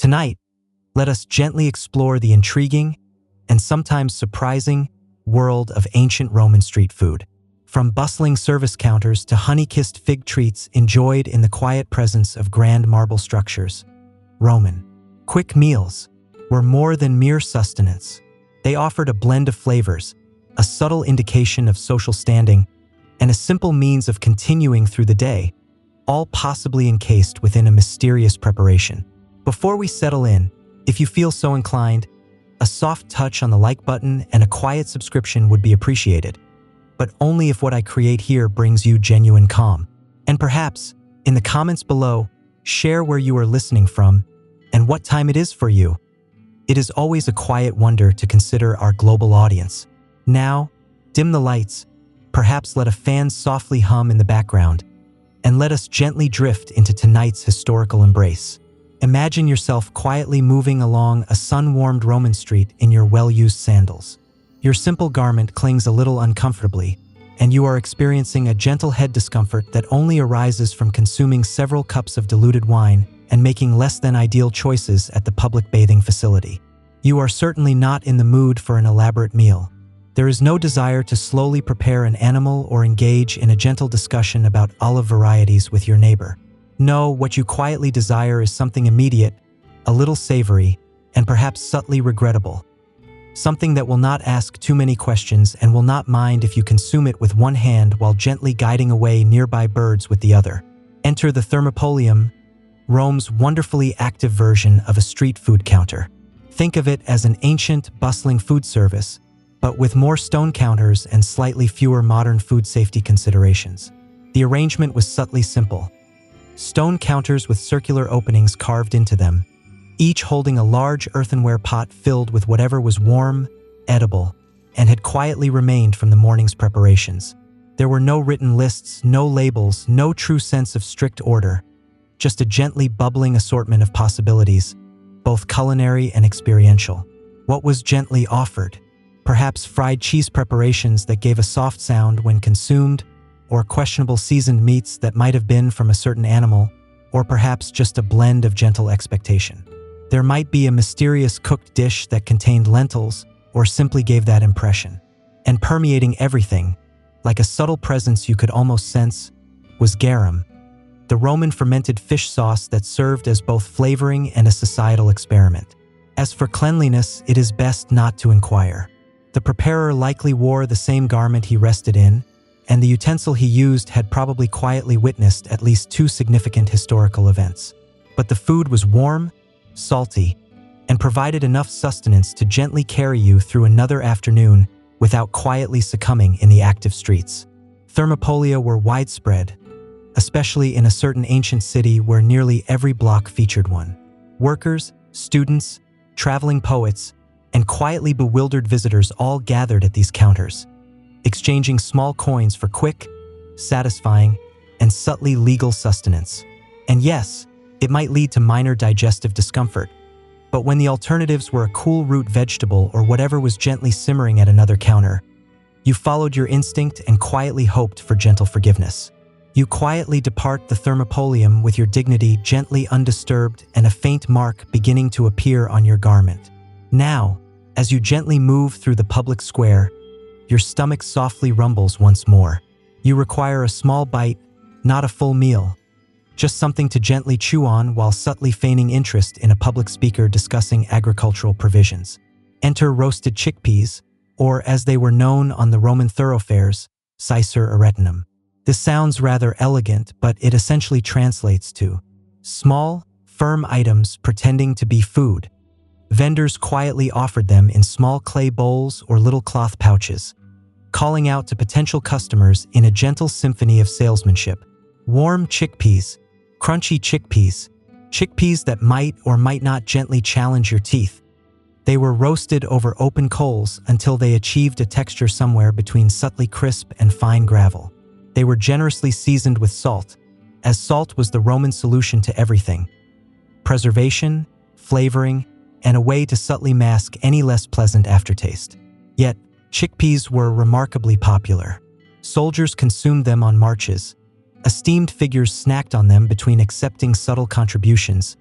Tonight, let us gently explore the intriguing and sometimes surprising world of ancient Roman street food. From bustling service counters to honey-kissed fig treats enjoyed in the quiet presence of grand marble structures, Roman quick meals were more than mere sustenance. They offered a blend of flavors, a subtle indication of social standing, and a simple means of continuing through the day, all possibly encased within a mysterious preparation. Before we settle in, if you feel so inclined, a soft touch on the like button and a quiet subscription would be appreciated, but only if what I create here brings you genuine calm. And perhaps, in the comments below, share where you are listening from and what time it is for you. It is always a quiet wonder to consider our global audience. Now, dim the lights, perhaps let a fan softly hum in the background, and let us gently drift into tonight's historical embrace. Imagine yourself quietly moving along a sun-warmed Roman street in your well-used sandals. Your simple garment clings a little uncomfortably, and you are experiencing a gentle head discomfort that only arises from consuming several cups of diluted wine and making less than ideal choices at the public bathing facility. You are certainly not in the mood for an elaborate meal. There is no desire to slowly prepare an animal or engage in a gentle discussion about olive varieties with your neighbor. No, what you quietly desire is something immediate, a little savory, and perhaps subtly regrettable. Something that will not ask too many questions and will not mind if you consume it with one hand while gently guiding away nearby birds with the other. Enter the thermopolium, Rome's wonderfully active version of a street food counter. Think of it as an ancient, bustling food service, but with more stone counters and slightly fewer modern food safety considerations. The arrangement was subtly simple. Stone counters with circular openings carved into them, each holding a large earthenware pot filled with whatever was warm, edible, and had quietly remained from the morning's preparations. There were no written lists, no labels, no true sense of strict order, just a gently bubbling assortment of possibilities, both culinary and experiential. What was gently offered? Perhaps fried cheese preparations that gave a soft sound when consumed, or questionable seasoned meats that might have been from a certain animal, or perhaps just a blend of gentle expectation. There might be a mysterious cooked dish that contained lentils, or simply gave that impression. And permeating everything, like a subtle presence you could almost sense, was garum, the Roman fermented fish sauce that served as both flavoring and a societal experiment. As for cleanliness, it is best not to inquire. The preparer likely wore the same garment he rested in, and the utensil he used had probably quietly witnessed at least 2 significant historical events. But the food was warm, salty, and provided enough sustenance to gently carry you through another afternoon without quietly succumbing in the active streets. Thermopolia were widespread, especially in a certain ancient city where nearly every block featured one. Workers, students, traveling poets, and quietly bewildered visitors all gathered at these counters, exchanging small coins for quick, satisfying, and subtly legal sustenance. And yes, it might lead to minor digestive discomfort, but when the alternatives were a cool root vegetable or whatever was gently simmering at another counter, you followed your instinct and quietly hoped for gentle forgiveness. You quietly depart the thermopolium with your dignity gently undisturbed and a faint mark beginning to appear on your garment. Now, as you gently move through the public square, your stomach softly rumbles once more. You require a small bite, not a full meal, just something to gently chew on while subtly feigning interest in a public speaker discussing agricultural provisions. Enter roasted chickpeas, or as they were known on the Roman thoroughfares, cicer aretinum. This sounds rather elegant, but it essentially translates to small, firm items pretending to be food. Vendors quietly offered them in small clay bowls or little cloth pouches, calling out to potential customers in a gentle symphony of salesmanship. Warm chickpeas, crunchy chickpeas, chickpeas that might or might not gently challenge your teeth. They were roasted over open coals until they achieved a texture somewhere between subtly crisp and fine gravel. They were generously seasoned with salt, as salt was the Roman solution to everything: preservation, flavoring, and a way to subtly mask any less pleasant aftertaste. Yet, chickpeas were remarkably popular. Soldiers consumed them on marches. Esteemed figures snacked on them between accepting subtle contributions,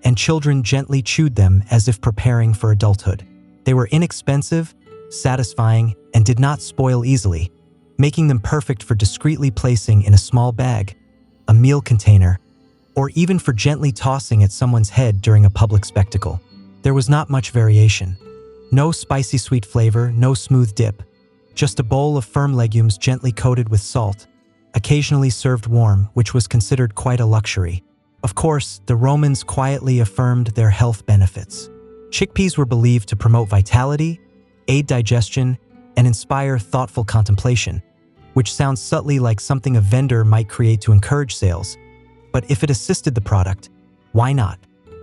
and children gently chewed them as if preparing for adulthood. They were inexpensive, satisfying, and did not spoil easily, making them perfect for discreetly placing in a small bag, a meal container, or even for gently tossing at someone's head during a public spectacle. There was not much variation. No spicy sweet flavor, no smooth dip, just a bowl of firm legumes gently coated with salt, occasionally served warm, which was considered quite a luxury. Of course, the Romans quietly affirmed their health benefits. Chickpeas were believed to promote vitality, aid digestion, and inspire thoughtful contemplation, which sounds subtly like something a vendor might create to encourage sales. But if it assisted the product, why not?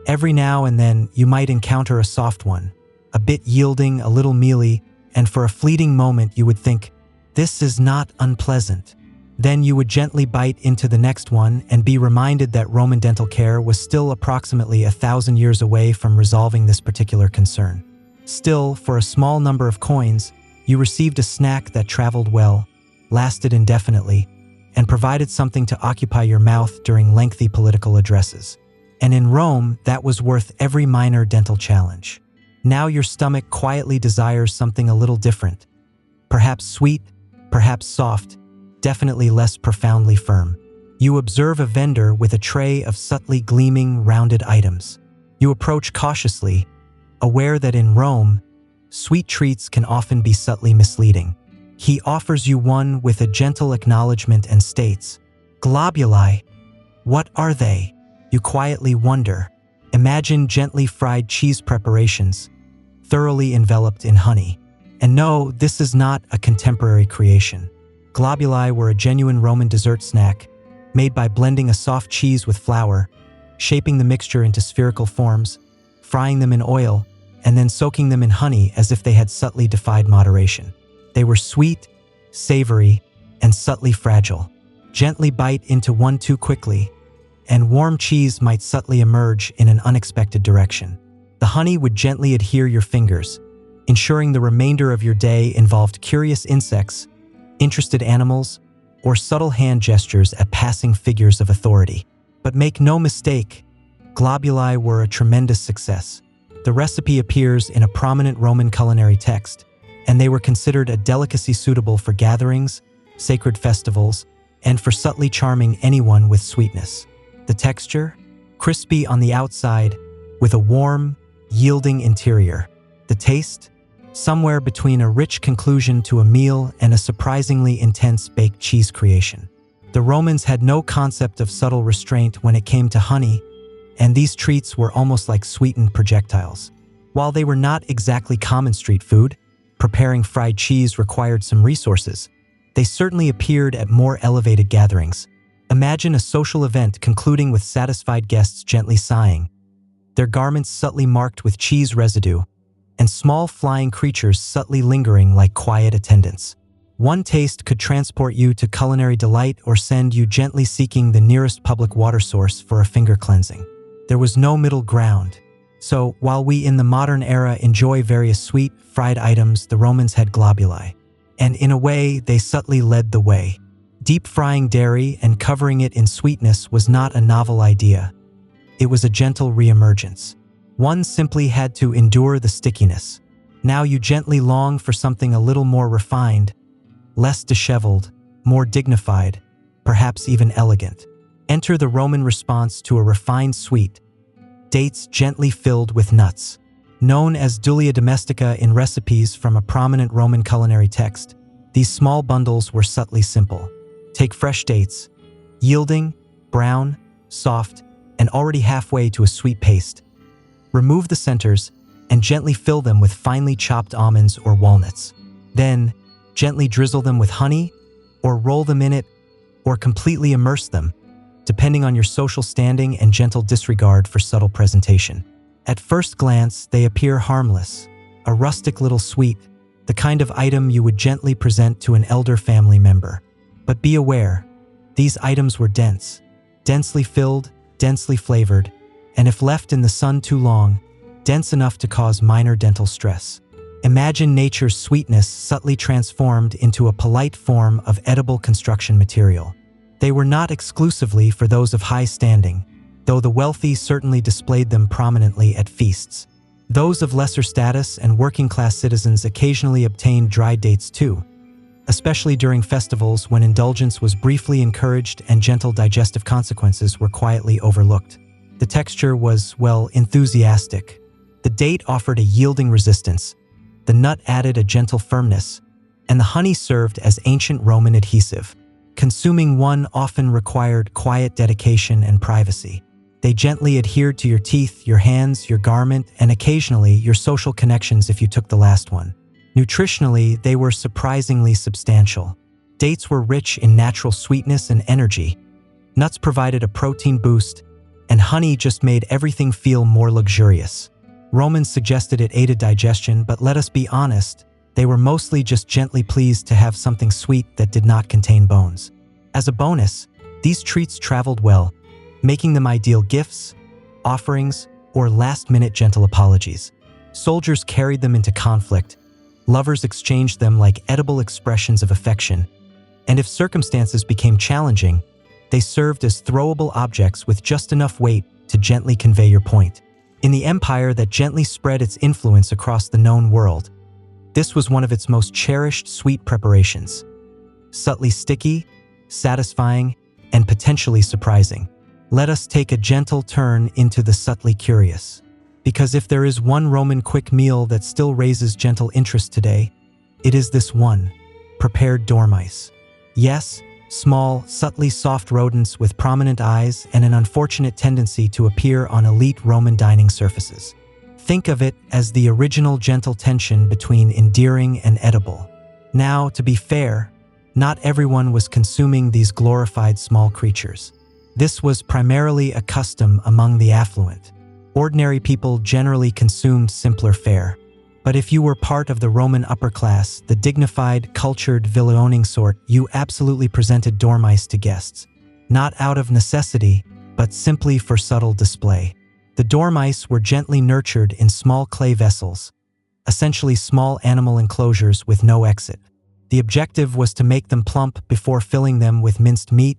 Every now and then, you might encounter a soft one, a bit yielding, a little mealy, and for a fleeting moment you would think, this is not unpleasant. Then you would gently bite into the next one and be reminded that Roman dental care was still approximately 1,000 years away from resolving this particular concern. Still, for a small number of coins, you received a snack that traveled well, lasted indefinitely, and provided something to occupy your mouth during lengthy political addresses. And in Rome, that was worth every minor dental challenge. Now your stomach quietly desires something a little different. Perhaps sweet, perhaps soft, definitely less profoundly firm. You observe a vendor with a tray of subtly gleaming, rounded items. You approach cautiously, aware that in Rome, sweet treats can often be subtly misleading. He offers you one with a gentle acknowledgement and states, "Globuli, what are they?" You quietly wonder. Imagine gently fried cheese preparations, thoroughly enveloped in honey. And no, this is not a contemporary creation. Globuli were a genuine Roman dessert snack, made by blending a soft cheese with flour, shaping the mixture into spherical forms, frying them in oil, and then soaking them in honey as if they had subtly defied moderation. They were sweet, savory, and subtly fragile. Gently bite into one too quickly, and warm cheese might subtly emerge in an unexpected direction. The honey would gently adhere your fingers, ensuring the remainder of your day involved curious insects, interested animals, or subtle hand gestures at passing figures of authority. But make no mistake, globuli were a tremendous success. The recipe appears in a prominent Roman culinary text, and they were considered a delicacy suitable for gatherings, sacred festivals, and for subtly charming anyone with sweetness. The texture? Crispy on the outside, with a warm, yielding interior. The taste? Somewhere between a rich conclusion to a meal and a surprisingly intense baked cheese creation. The Romans had no concept of subtle restraint when it came to honey, and these treats were almost like sweetened projectiles. While they were not exactly common street food, preparing fried cheese required some resources. They certainly appeared at more elevated gatherings. Imagine a social event concluding with satisfied guests gently sighing, their garments subtly marked with cheese residue, and small flying creatures subtly lingering like quiet attendants. One taste could transport you to culinary delight or send you gently seeking the nearest public water source for a finger cleansing. There was no middle ground. So, while we in the modern era enjoy various sweet, fried items, the Romans had globuli. And in a way, they subtly led the way. Deep frying dairy and covering it in sweetness was not a novel idea. It was a gentle reemergence. One simply had to endure the stickiness. Now you gently long for something a little more refined, less disheveled, more dignified, perhaps even elegant. Enter the Roman response to a refined sweet, dates gently filled with nuts. Known as dullia domestica in recipes from a prominent Roman culinary text, these small bundles were subtly simple. Take fresh dates, yielding, brown, soft, and already halfway to a sweet paste. Remove the centers and gently fill them with finely chopped almonds or walnuts. Then, gently drizzle them with honey, or roll them in it, or completely immerse them, depending on your social standing and gentle disregard for subtle presentation. At first glance, they appear harmless, a rustic little sweet, the kind of item you would gently present to an elder family member. But be aware, these items were dense, densely filled, densely flavored, and if left in the sun too long, dense enough to cause minor dental stress. Imagine nature's sweetness subtly transformed into a polite form of edible construction material. They were not exclusively for those of high standing. though the wealthy certainly displayed them prominently at feasts. Those of lesser status and working-class citizens occasionally obtained dried dates too, especially during festivals when indulgence was briefly encouraged and gentle digestive consequences were quietly overlooked. The texture was, well, enthusiastic. The date offered a yielding resistance, the nut added a gentle firmness, and the honey served as ancient Roman adhesive. Consuming one often required quiet dedication and privacy. They gently adhered to your teeth, your hands, your garment, and occasionally your social connections if you took the last one. Nutritionally, they were surprisingly substantial. Dates were rich in natural sweetness and energy. Nuts provided a protein boost, and honey just made everything feel more luxurious. Romans suggested it aided digestion, but let us be honest, they were mostly just gently pleased to have something sweet that did not contain bones. As a bonus, these treats traveled well, making them ideal gifts, offerings, or last-minute gentle apologies. Soldiers carried them into conflict. Lovers exchanged them like edible expressions of affection. And if circumstances became challenging, they served as throwable objects with just enough weight to gently convey your point. In the empire that gently spread its influence across the known world, this was one of its most cherished sweet preparations. Subtly sticky, satisfying, and potentially surprising. Let us take a gentle turn into the subtly curious. Because if there is one Roman quick meal that still raises gentle interest today, it is this one: prepared dormice. Yes, small, subtly soft rodents with prominent eyes and an unfortunate tendency to appear on elite Roman dining surfaces. Think of it as the original gentle tension between endearing and edible. Now, to be fair, not everyone was consuming these glorified small creatures. This was primarily a custom among the affluent. Ordinary people generally consumed simpler fare. But if you were part of the Roman upper class, the dignified, cultured, villa-owning sort, you absolutely presented dormice to guests. Not out of necessity, but simply for subtle display. The dormice were gently nurtured in small clay vessels, essentially small animal enclosures with no exit. The objective was to make them plump before filling them with minced meat,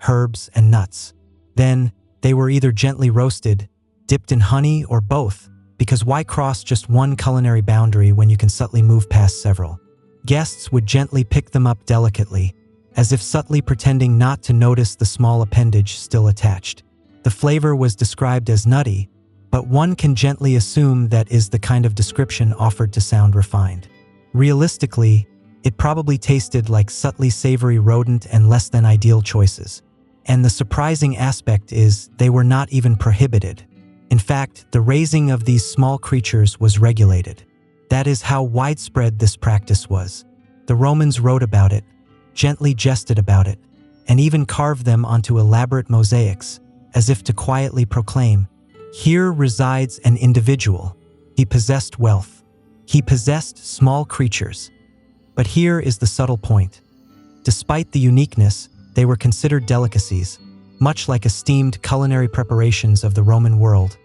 herbs, and nuts. Then, they were either gently roasted, dipped in honey, or both, because why cross just one culinary boundary when you can subtly move past several? Guests would gently pick them up delicately, as if subtly pretending not to notice the small appendage still attached. The flavor was described as nutty, but one can gently assume that is the kind of description offered to sound refined. Realistically, it probably tasted like subtly savory rodent and less than ideal choices. And the surprising aspect is they were not even prohibited. In fact, the raising of these small creatures was regulated. That is how widespread this practice was. The Romans wrote about it, gently jested about it, and even carved them onto elaborate mosaics, as if to quietly proclaim, "Here resides an individual. He possessed wealth. He possessed small creatures." But here is the subtle point. Despite the uniqueness, they were considered delicacies, much like esteemed culinary preparations of the Roman world.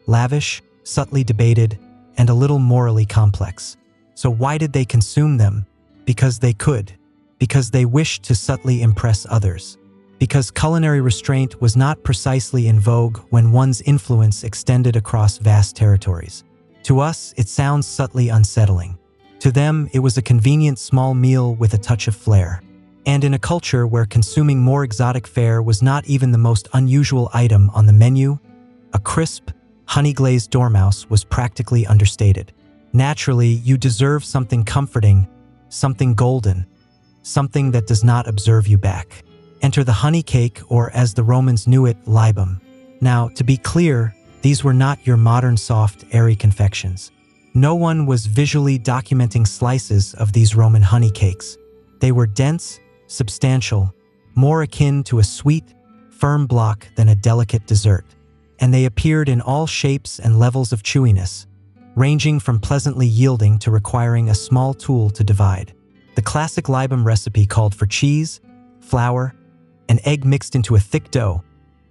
Lavish, subtly debated, and a little morally complex. So why did they consume them? Because they could. Because they wished to subtly impress others. Because culinary restraint was not precisely in vogue when one's influence extended across vast territories. To us, it sounds subtly unsettling. To them, it was a convenient small meal with a touch of flair. And in a culture where consuming more exotic fare was not even the most unusual item on the menu, a crisp, honey-glazed dormouse was practically understated. Naturally, you deserve something comforting, something golden, something that does not observe you back. Enter the honey cake, or as the Romans knew it, libum. Now, to be clear, these were not your modern soft, airy confections. No one was visually documenting slices of these Roman honey cakes. They were dense, substantial, more akin to a sweet, firm block than a delicate dessert. And they appeared in all shapes and levels of chewiness, ranging from pleasantly yielding to requiring a small tool to divide. The classic libum recipe called for cheese, flour, and egg mixed into a thick dough,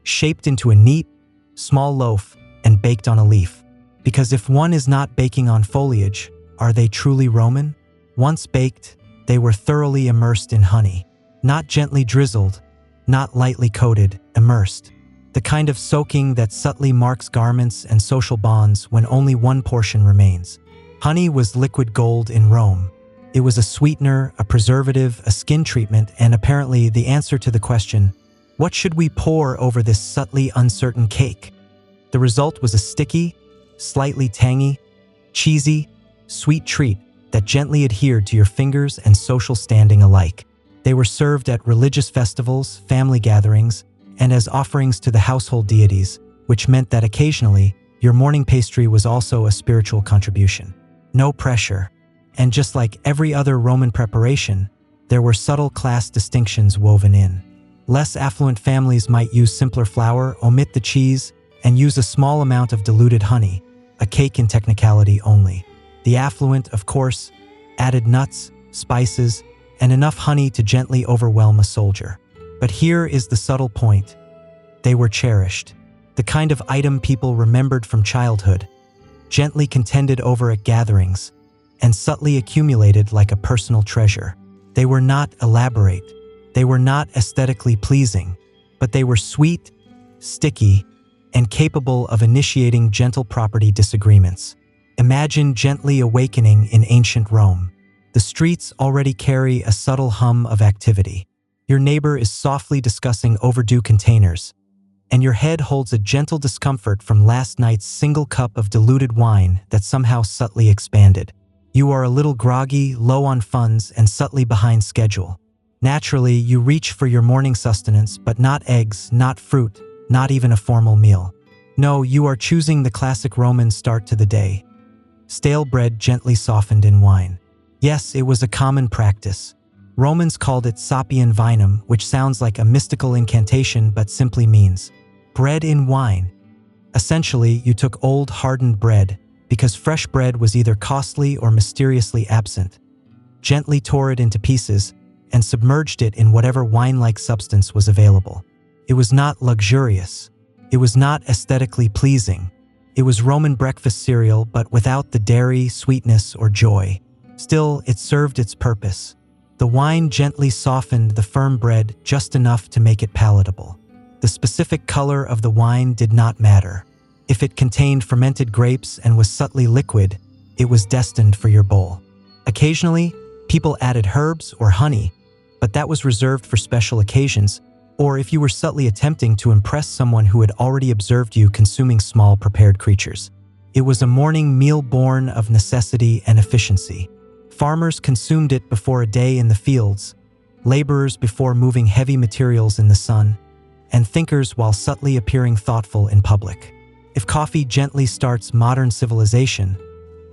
shaped into a neat, small loaf, and baked on a leaf. Because if one is not baking on foliage, are they truly Roman? Once baked, they were thoroughly immersed in honey. Not gently drizzled, not lightly coated, immersed. the kind of soaking that subtly marks garments and social bonds when only one portion remains. Honey was liquid gold in Rome. It was a sweetener, a preservative, a skin treatment, and apparently the answer to the question, what should we pour over this subtly uncertain cake? The result was a sticky, slightly tangy, cheesy, sweet treat that gently adhered to your fingers and social standing alike. They were served at religious festivals, family gatherings, and as offerings to the household deities, which meant that occasionally, your morning pastry was also a spiritual contribution. No pressure. And just like every other Roman preparation, there were subtle class distinctions woven in. Less affluent families might use simpler flour, omit the cheese, and use a small amount of diluted honey, a cake in technicality only. The affluent, of course, added nuts, spices, and enough honey to gently overwhelm a soldier. But here is the subtle point. They were cherished. The kind of item people remembered from childhood, gently contended over at gatherings, and subtly accumulated like a personal treasure. They were not elaborate. They were not aesthetically pleasing, but they were sweet, sticky, and capable of initiating gentle property disagreements. Imagine gently awakening in ancient Rome. The streets already carry a subtle hum of activity. Your neighbor is softly discussing overdue containers, and your head holds a gentle discomfort from last night's single cup of diluted wine that somehow subtly expanded. You are a little groggy, low on funds, and subtly behind schedule. Naturally, you reach for your morning sustenance, but not eggs, not fruit, not even a formal meal. No, you are choosing the classic Roman start to the day. Stale bread gently softened in wine. Yes, it was a common practice. Romans called it sapiam vinum, which sounds like a mystical incantation but simply means bread in wine. Essentially, you took old, hardened bread, because fresh bread was either costly or mysteriously absent, gently tore it into pieces, and submerged it in whatever wine-like substance was available. It was not luxurious. It was not aesthetically pleasing. It was Roman breakfast cereal, but without the dairy, sweetness, or joy. Still, it served its purpose. The wine gently softened the firm bread just enough to make it palatable. The specific color of the wine did not matter. If it contained fermented grapes and was subtly liquid, it was destined for your bowl. Occasionally, people added herbs or honey, but that was reserved for special occasions, or if you were subtly attempting to impress someone who had already observed you consuming small prepared creatures. It was a morning meal born of necessity and efficiency. Farmers consumed it before a day in the fields, laborers before moving heavy materials in the sun, and thinkers while subtly appearing thoughtful in public. If coffee gently starts modern civilization,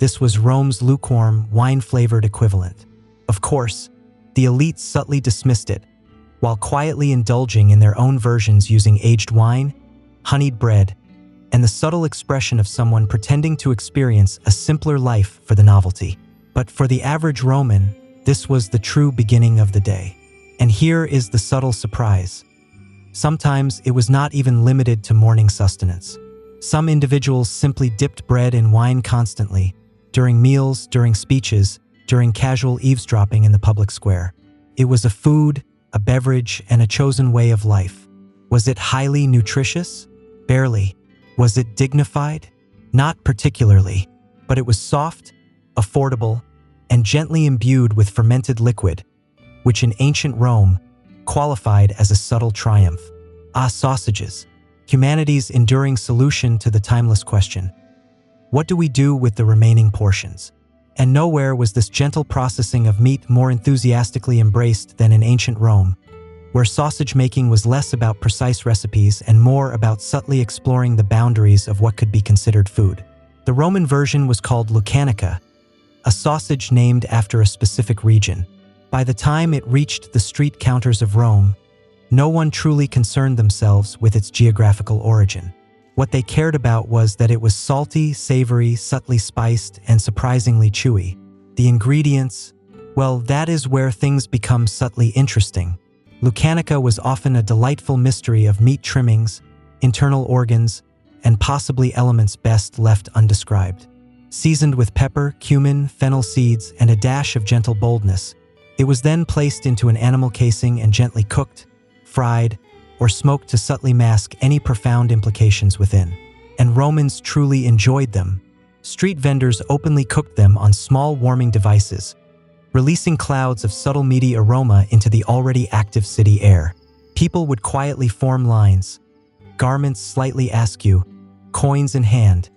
this was Rome's lukewarm, wine-flavored equivalent. Of course, the elites subtly dismissed it, while quietly indulging in their own versions using aged wine, honeyed bread, and the subtle expression of someone pretending to experience a simpler life for the novelty. But for the average Roman, this was the true beginning of the day. And here is the subtle surprise. Sometimes it was not even limited to morning sustenance. Some individuals simply dipped bread in wine constantly, during meals, during speeches, during casual eavesdropping in the public square. It was a food, a beverage, and a chosen way of life. Was it highly nutritious? Barely. Was it dignified? Not particularly. But it was soft, affordable, and gently imbued with fermented liquid, which in ancient Rome qualified as a subtle triumph. Ah, sausages, humanity's enduring solution to the timeless question. What do we do with the remaining portions? And nowhere was this gentle processing of meat more enthusiastically embraced than in ancient Rome, where sausage making was less about precise recipes and more about subtly exploring the boundaries of what could be considered food. The Roman version was called lucanica, a sausage named after a specific region. By the time it reached the street counters of Rome, no one truly concerned themselves with its geographical origin. What they cared about was that it was salty, savory, subtly spiced, and surprisingly chewy. The ingredients, well, that is where things become subtly interesting. Lucanica was often a delightful mystery of meat trimmings, internal organs, and possibly elements best left undescribed. Seasoned with pepper, cumin, fennel seeds, and a dash of gentle boldness, it was then placed into an animal casing and gently cooked, fried, or smoked to subtly mask any profound implications within. And Romans truly enjoyed them. Street vendors openly cooked them on small warming devices, releasing clouds of subtle meaty aroma into the already active city air. People would quietly form lines, garments slightly askew, coins in hand,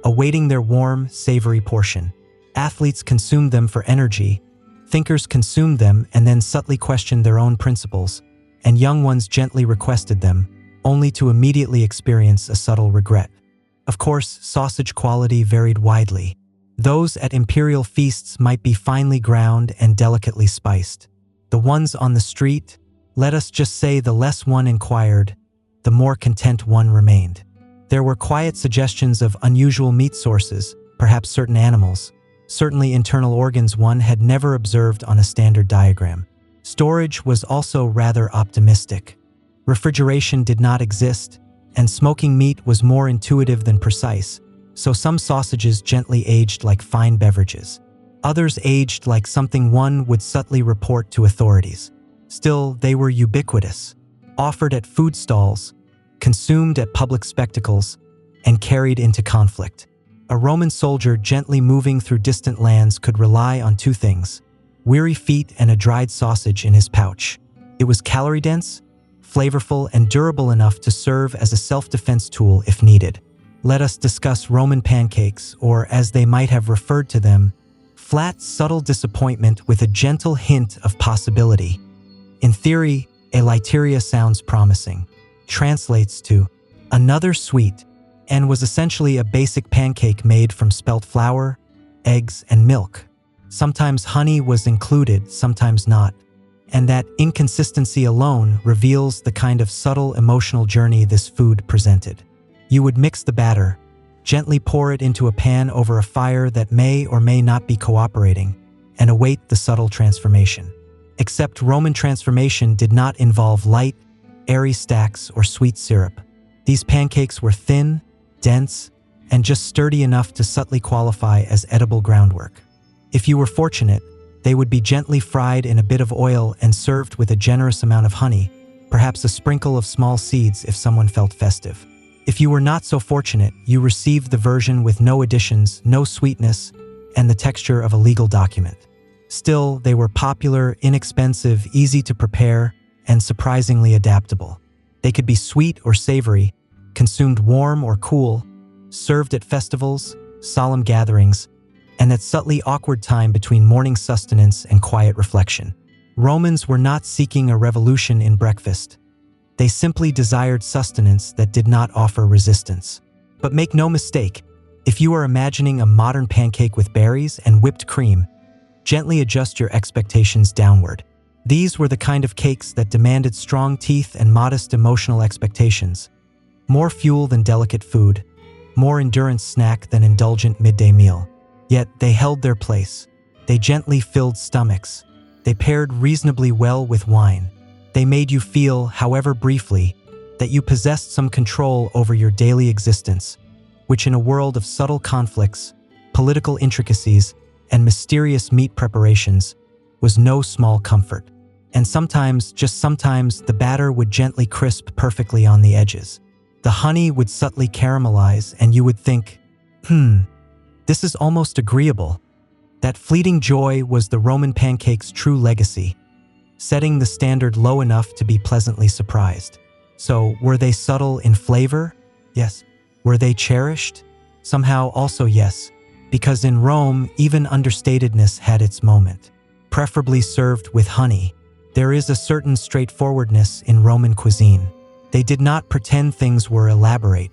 awaiting their warm, savory portion. Athletes consumed them for energy, thinkers consumed them and then subtly questioned their own principles, and young ones gently requested them, only to immediately experience a subtle regret. Of course, sausage quality varied widely. Those at imperial feasts might be finely ground and delicately spiced. The ones on the street, let us just say the less one inquired, the more content one remained. There were quiet suggestions of unusual meat sources, perhaps certain animals, certainly internal organs one had never observed on a standard diagram. Storage was also rather optimistic. Refrigeration did not exist, and smoking meat was more intuitive than precise, so some sausages gently aged like fine beverages. Others aged like something one would subtly report to authorities. Still, they were ubiquitous, offered at food stalls, consumed at public spectacles, and carried into conflict. A Roman soldier gently moving through distant lands could rely on two things: weary feet and a dried sausage in his pouch. It was calorie-dense, flavorful, and durable enough to serve as a self-defense tool if needed. Let us discuss Roman pancakes, or as they might have referred to them, flat, subtle disappointment with a gentle hint of possibility. In theory, elateria sounds promising, translates to another sweet, and was essentially a basic pancake made from spelt flour, eggs, and milk. Sometimes honey was included, sometimes not, and that inconsistency alone reveals the kind of subtle emotional journey this food presented. You would mix the batter, gently pour it into a pan over a fire that may or may not be cooperating, and await the subtle transformation. Except Roman transformation did not involve light, airy stacks or sweet syrup. These pancakes were thin, dense, and just sturdy enough to subtly qualify as edible groundwork. If you were fortunate, they would be gently fried in a bit of oil and served with a generous amount of honey, perhaps a sprinkle of small seeds if someone felt festive. If you were not so fortunate, you received the version with no additions, no sweetness, and the texture of a legal document. Still, they were popular, inexpensive, easy to prepare, and surprisingly adaptable. They could be sweet or savory, consumed warm or cool, served at festivals, solemn gatherings, and that subtly awkward time between morning sustenance and quiet reflection. Romans were not seeking a revolution in breakfast. They simply desired sustenance that did not offer resistance. But make no mistake, if you are imagining a modern pancake with berries and whipped cream, gently adjust your expectations downward. These were the kind of cakes that demanded strong teeth and modest emotional expectations. More fuel than delicate food, more endurance snack than indulgent midday meal. Yet they held their place. They gently filled stomachs. They paired reasonably well with wine. They made you feel, however briefly, that you possessed some control over your daily existence, which in a world of subtle conflicts, political intricacies, and mysterious meat preparations, was no small comfort. And sometimes, just sometimes, the batter would gently crisp perfectly on the edges. The honey would subtly caramelize, and you would think, this is almost agreeable. That fleeting joy was the Roman pancake's true legacy, setting the standard low enough to be pleasantly surprised. So, were they subtle in flavor? Yes. Were they cherished? Somehow also yes, because in Rome, even understatedness had its moment. Preferably served with honey. There is a certain straightforwardness in Roman cuisine. They did not pretend things were elaborate.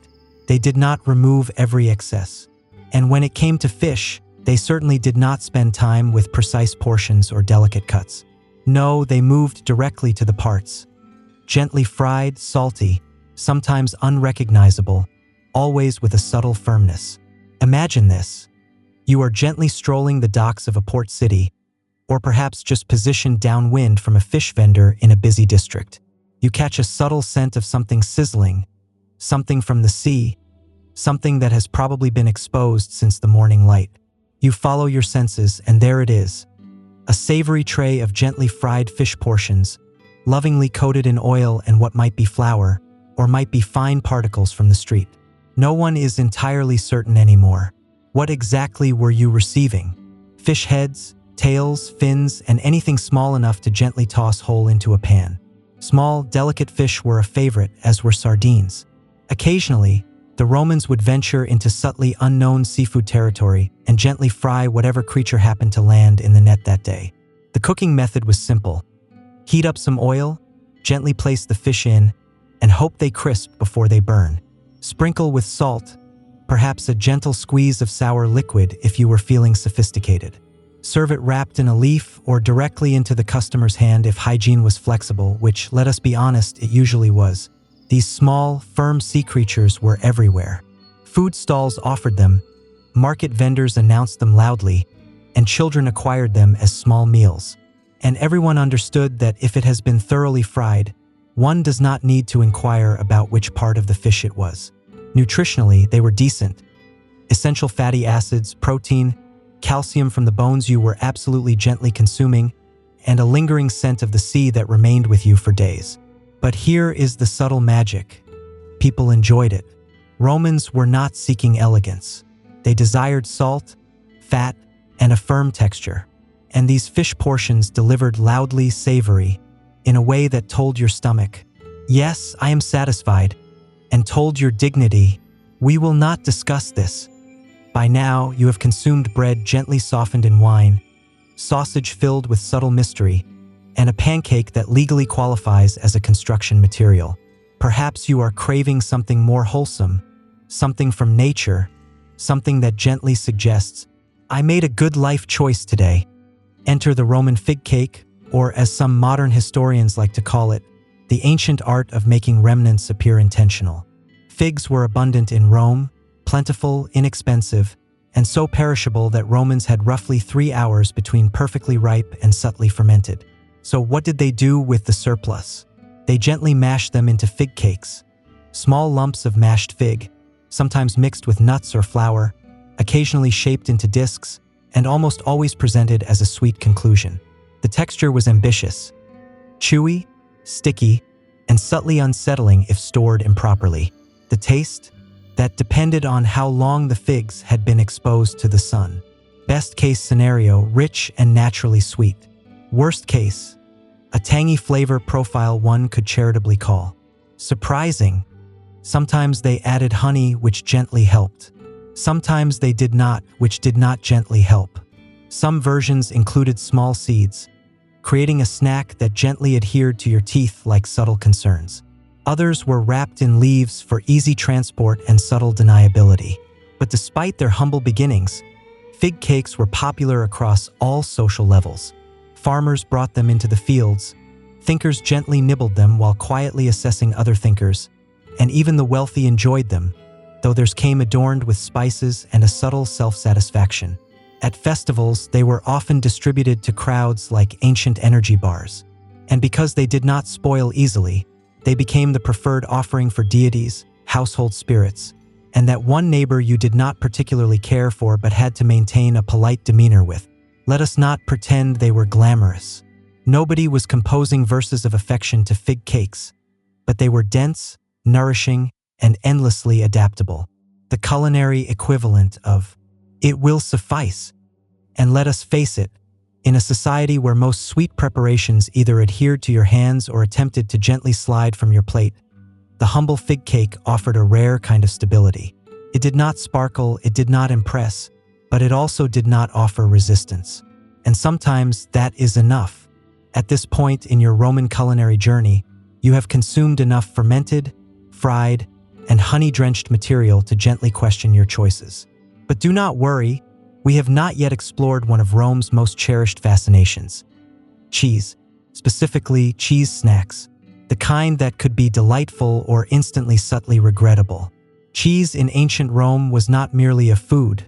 They did not remove every excess. And when it came to fish, they certainly did not spend time with precise portions or delicate cuts. No, they moved directly to the parts. Gently fried, salty, sometimes unrecognizable, always with a subtle firmness. Imagine this. You are gently strolling the docks of a port city, or perhaps just positioned downwind from a fish vendor in a busy district. You catch a subtle scent of something sizzling, something from the sea, something that has probably been exposed since the morning light. You follow your senses, and there it is. A savory tray of gently fried fish portions, lovingly coated in oil and what might be flour, or might be fine particles from the street. No one is entirely certain anymore. What exactly were you receiving? Fish heads, tails, fins, and anything small enough to gently toss whole into a pan. Small, delicate fish were a favorite, as were sardines. Occasionally, the Romans would venture into subtly unknown seafood territory and gently fry whatever creature happened to land in the net that day. The cooking method was simple. Heat up some oil, gently place the fish in, and hope they crisp before they burn. Sprinkle with salt, perhaps a gentle squeeze of sour liquid if you were feeling sophisticated. Serve it wrapped in a leaf or directly into the customer's hand if hygiene was flexible, which, let us be honest, it usually was. These small, firm sea creatures were everywhere. Food stalls offered them, market vendors announced them loudly, and children acquired them as small meals. And everyone understood that if it has been thoroughly fried, one does not need to inquire about which part of the fish it was. Nutritionally, they were decent. Essential fatty acids, protein, calcium from the bones you were absolutely gently consuming, and a lingering scent of the sea that remained with you for days. But here is the subtle magic. People enjoyed it. Romans were not seeking elegance. They desired salt, fat, and a firm texture. And these fish portions delivered loudly savory in a way that told your stomach, "Yes, I am satisfied," and told your dignity, "We will not discuss this." By now, you have consumed bread gently softened in wine, sausage filled with subtle mystery, and a pancake that legally qualifies as a construction material. Perhaps you are craving something more wholesome, something from nature, something that gently suggests, "I made a good life choice today." Enter the Roman fig cake, or as some modern historians like to call it, the ancient art of making remnants appear intentional. Figs were abundant in Rome, plentiful, inexpensive, and so perishable that Romans had roughly 3 hours between perfectly ripe and subtly fermented. So what did they do with the surplus? They gently mashed them into fig cakes. Small lumps of mashed fig, sometimes mixed with nuts or flour, occasionally shaped into discs, and almost always presented as a sweet conclusion. The texture was ambitious, chewy, sticky, and subtly unsettling if stored improperly. The taste? That depended on how long the figs had been exposed to the sun. Best case scenario, rich and naturally sweet. Worst case, a tangy flavor profile one could charitably call surprising. Sometimes they added honey, which gently helped. Sometimes they did not, which did not gently help. Some versions included small seeds, creating a snack that gently adhered to your teeth like subtle concerns. Others were wrapped in leaves for easy transport and subtle deniability. But despite their humble beginnings, fig cakes were popular across all social levels. Farmers brought them into the fields, thinkers gently nibbled them while quietly assessing other thinkers, and even the wealthy enjoyed them, though theirs came adorned with spices and a subtle self-satisfaction. At festivals, they were often distributed to crowds like ancient energy bars. And because they did not spoil easily, they became the preferred offering for deities, household spirits, and that one neighbor you did not particularly care for but had to maintain a polite demeanor with. Let us not pretend they were glamorous. Nobody was composing verses of affection to fig cakes, but they were dense, nourishing, and endlessly adaptable. The culinary equivalent of, "It will suffice." And let us face it, in a society where most sweet preparations either adhered to your hands or attempted to gently slide from your plate, the humble fig cake offered a rare kind of stability. It did not sparkle, it did not impress, but it also did not offer resistance. And sometimes that is enough. At this point in your Roman culinary journey, you have consumed enough fermented, fried, and honey-drenched material to gently question your choices. But do not worry, we have not yet explored one of Rome's most cherished fascinations: cheese, specifically cheese snacks, the kind that could be delightful or instantly subtly regrettable. Cheese in ancient Rome was not merely a food,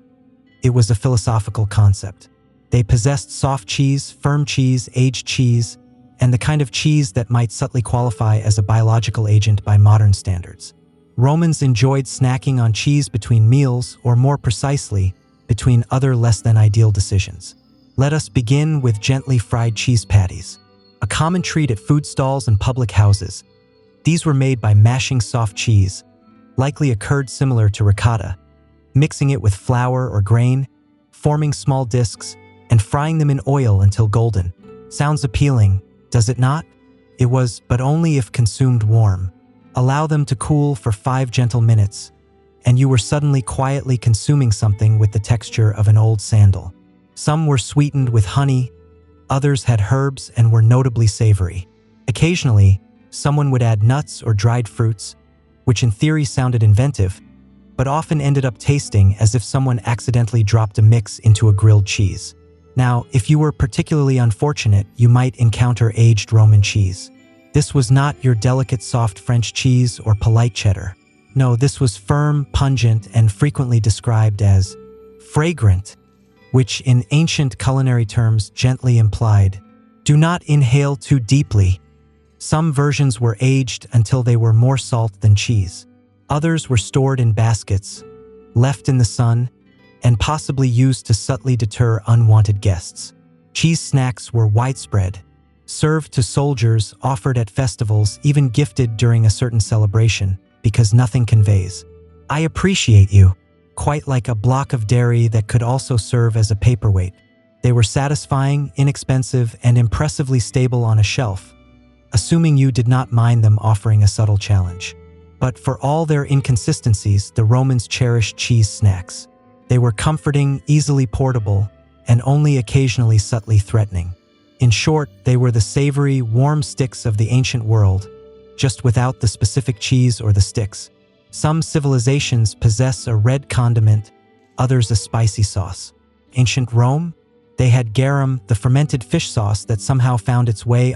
it was a philosophical concept. They possessed soft cheese, firm cheese, aged cheese, and the kind of cheese that might subtly qualify as a biological agent by modern standards. Romans enjoyed snacking on cheese between meals, or more precisely, between other less-than-ideal decisions. Let us begin with gently fried cheese patties. a common treat at food stalls and public houses. These were made by mashing soft cheese, likely a curd similar to ricotta, mixing it with flour or grain, forming small discs, and frying them in oil until golden. Sounds appealing, does it not? It was, but only if consumed warm. Allow them to cool for 5 gentle minutes, and you were suddenly quietly consuming something with the texture of an old sandal. Some were sweetened with honey, others had herbs and were notably savory. Occasionally, someone would add nuts or dried fruits, which in theory sounded inventive, but often ended up tasting as if someone accidentally dropped a mix into a grilled cheese. Now, if you were particularly unfortunate, you might encounter aged Roman cheese. This was not your delicate soft French cheese or polite cheddar. No, this was firm, pungent, and frequently described as fragrant, which in ancient culinary terms gently implied, do not inhale too deeply. Some versions were aged until they were more salt than cheese. Others were stored in baskets, left in the sun, and possibly used to subtly deter unwanted guests. Cheese snacks were widespread, served to soldiers, offered at festivals, even gifted during a certain celebration, because nothing conveys, "I appreciate you," quite like a block of dairy that could also serve as a paperweight. They were satisfying, inexpensive, and impressively stable on a shelf, assuming you did not mind them offering a subtle challenge. But for all their inconsistencies, the Romans cherished cheese snacks. They were comforting, easily portable, and only occasionally subtly threatening. In short, they were the savory, warm sticks of the ancient world, just without the specific cheese or the sticks. Some civilizations possess a red condiment, others a spicy sauce. Ancient Rome? They had garum, the fermented fish sauce that somehow found its way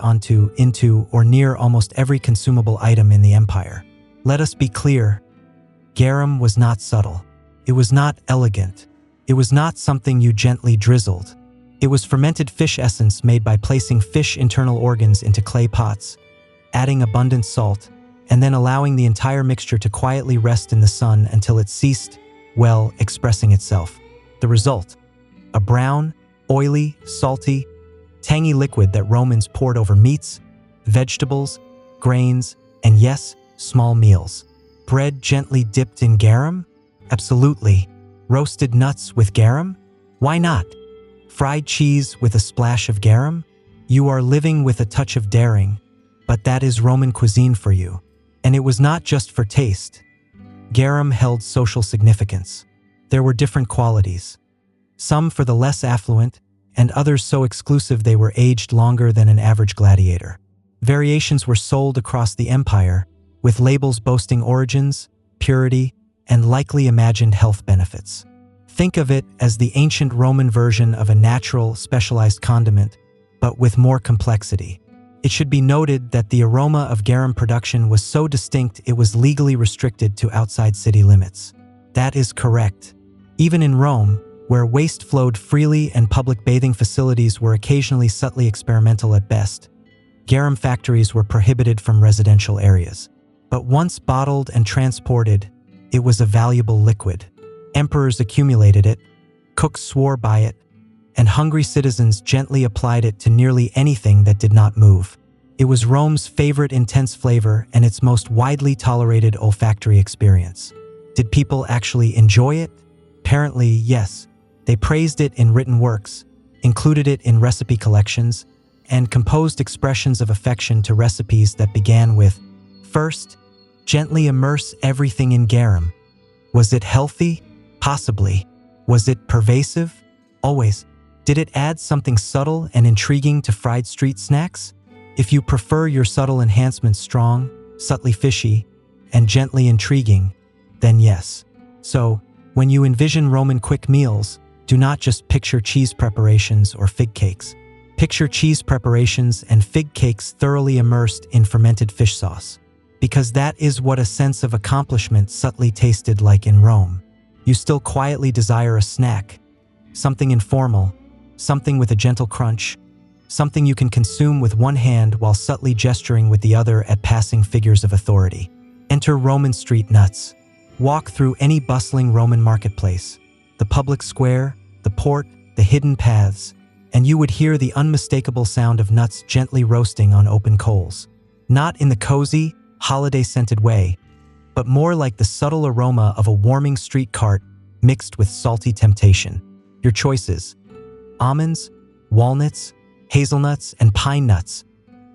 into, or near almost every consumable item in the empire. Let us be clear, garum was not subtle. It was not elegant. It was not something you gently drizzled. It was fermented fish essence made by placing fish internal organs into clay pots, adding abundant salt, and then allowing the entire mixture to quietly rest in the sun until it ceased, well, expressing itself. The result? A brown, oily, salty, tangy liquid that Romans poured over meats, vegetables, grains, and yes, small meals. Bread gently dipped in garum? Absolutely. Roasted nuts with garum? Why not? Fried cheese with a splash of garum? You are living with a touch of daring, but that is Roman cuisine for you. And it was not just for taste. Garum held social significance. There were different qualities. Some for the less affluent, and others so exclusive they were aged longer than an average gladiator. Variations were sold across the empire, with labels boasting origins, purity, and likely imagined health benefits. Think of it as the ancient Roman version of a natural, specialized condiment, but with more complexity. It should be noted that the aroma of garum production was so distinct it was legally restricted to outside city limits. That is correct. Even in Rome, where waste flowed freely and public bathing facilities were occasionally subtly experimental at best, garum factories were prohibited from residential areas. But once bottled and transported, it was a valuable liquid. Emperors accumulated it, cooks swore by it, and hungry citizens gently applied it to nearly anything that did not move. It was Rome's favorite intense flavor and its most widely tolerated olfactory experience. Did people actually enjoy it? Apparently, yes. They praised it in written works, included it in recipe collections, and composed expressions of affection to recipes that began with, "First, gently immerse everything in garum." Was it healthy? Possibly. Was it pervasive? Always. Did it add something subtle and intriguing to fried street snacks? If you prefer your subtle enhancements strong, subtly fishy, and gently intriguing, then yes. So, when you envision Roman quick meals, do not just picture cheese preparations or fig cakes. Picture cheese preparations and fig cakes thoroughly immersed in fermented fish sauce. Because that is what a sense of accomplishment subtly tasted like in Rome. You still quietly desire a snack, something informal, something with a gentle crunch, something you can consume with one hand while subtly gesturing with the other at passing figures of authority. Enter Roman street nuts. Walk through any bustling Roman marketplace, the public square, the port, the hidden paths, and you would hear the unmistakable sound of nuts gently roasting on open coals. Not in the cozy, holiday-scented way, but more like the subtle aroma of a warming street cart mixed with salty temptation. Your choices: almonds, walnuts, hazelnuts, and pine nuts,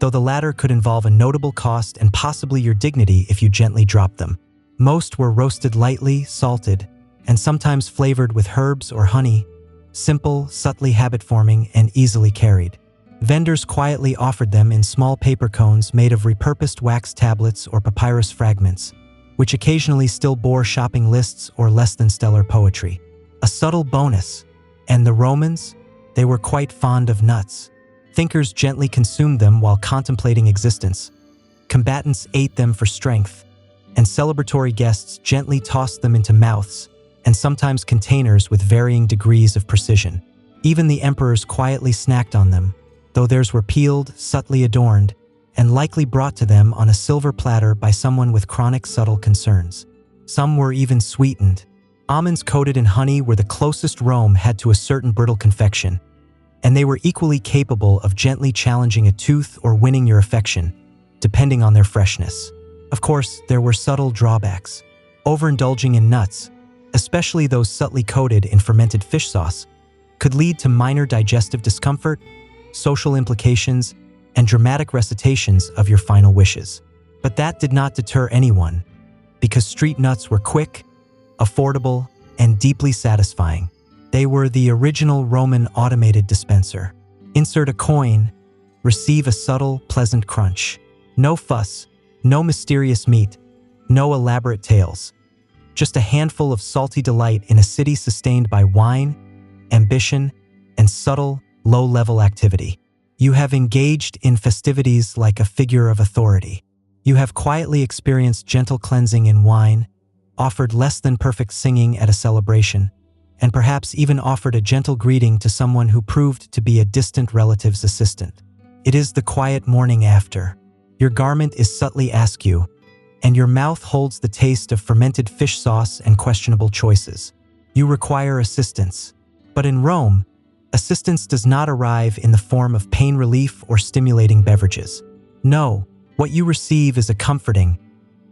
though the latter could involve a notable cost and possibly your dignity if you gently dropped them. Most were roasted lightly, salted, and sometimes flavored with herbs or honey, simple, subtly habit-forming, and easily carried. Vendors quietly offered them in small paper cones made of repurposed wax tablets or papyrus fragments, which occasionally still bore shopping lists or less-than-stellar poetry. A subtle bonus. And the Romans? They were quite fond of nuts. Thinkers gently consumed them while contemplating existence. Combatants ate them for strength, and celebratory guests gently tossed them into mouths, and sometimes containers with varying degrees of precision. Even the emperors quietly snacked on them, though theirs were peeled, subtly adorned, and likely brought to them on a silver platter by someone with chronic subtle concerns. Some were even sweetened. Almonds coated in honey were the closest Rome had to a certain brittle confection, and they were equally capable of gently challenging a tooth or winning your affection, depending on their freshness. Of course, there were subtle drawbacks. Overindulging in nuts, especially those subtly coated in fermented fish sauce, could lead to minor digestive discomfort, social implications, and dramatic recitations of your final wishes. But that did not deter anyone, because street nuts were quick, affordable, and deeply satisfying. They were the original Roman automated dispenser. Insert a coin, receive a subtle, pleasant crunch. No fuss, no mysterious meat, no elaborate tales. Just a handful of salty delight in a city sustained by wine, ambition, and subtle, low-level activity. You have engaged in festivities like a figure of authority. You have quietly experienced gentle cleansing in wine, offered less-than-perfect singing at a celebration, and perhaps even offered a gentle greeting to someone who proved to be a distant relative's assistant. It is the quiet morning after. Your garment is subtly askew, and your mouth holds the taste of fermented fish sauce and questionable choices. You require assistance. But in Rome, assistance does not arrive in the form of pain relief or stimulating beverages. No, what you receive is a comforting,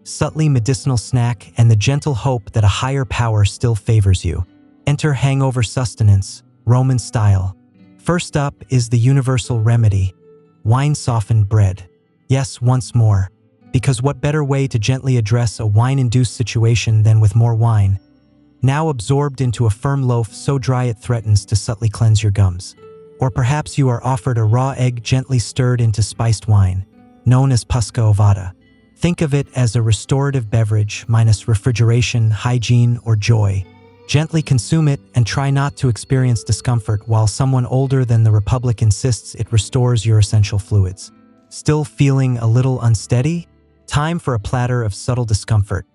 subtly medicinal snack and the gentle hope that a higher power still favors you. Enter hangover sustenance, Roman style. First up is the universal remedy, wine-softened bread. Yes, once more, because what better way to gently address a wine-induced situation than with more wine, now absorbed into a firm loaf so dry it threatens to subtly cleanse your gums. Or perhaps you are offered a raw egg gently stirred into spiced wine, known as pasca ovata. Think of it as a restorative beverage minus refrigeration, hygiene, or joy. Gently consume it and try not to experience discomfort while someone older than the Republic insists it restores your essential fluids. Still feeling a little unsteady? Time for a platter of subtle discomfort.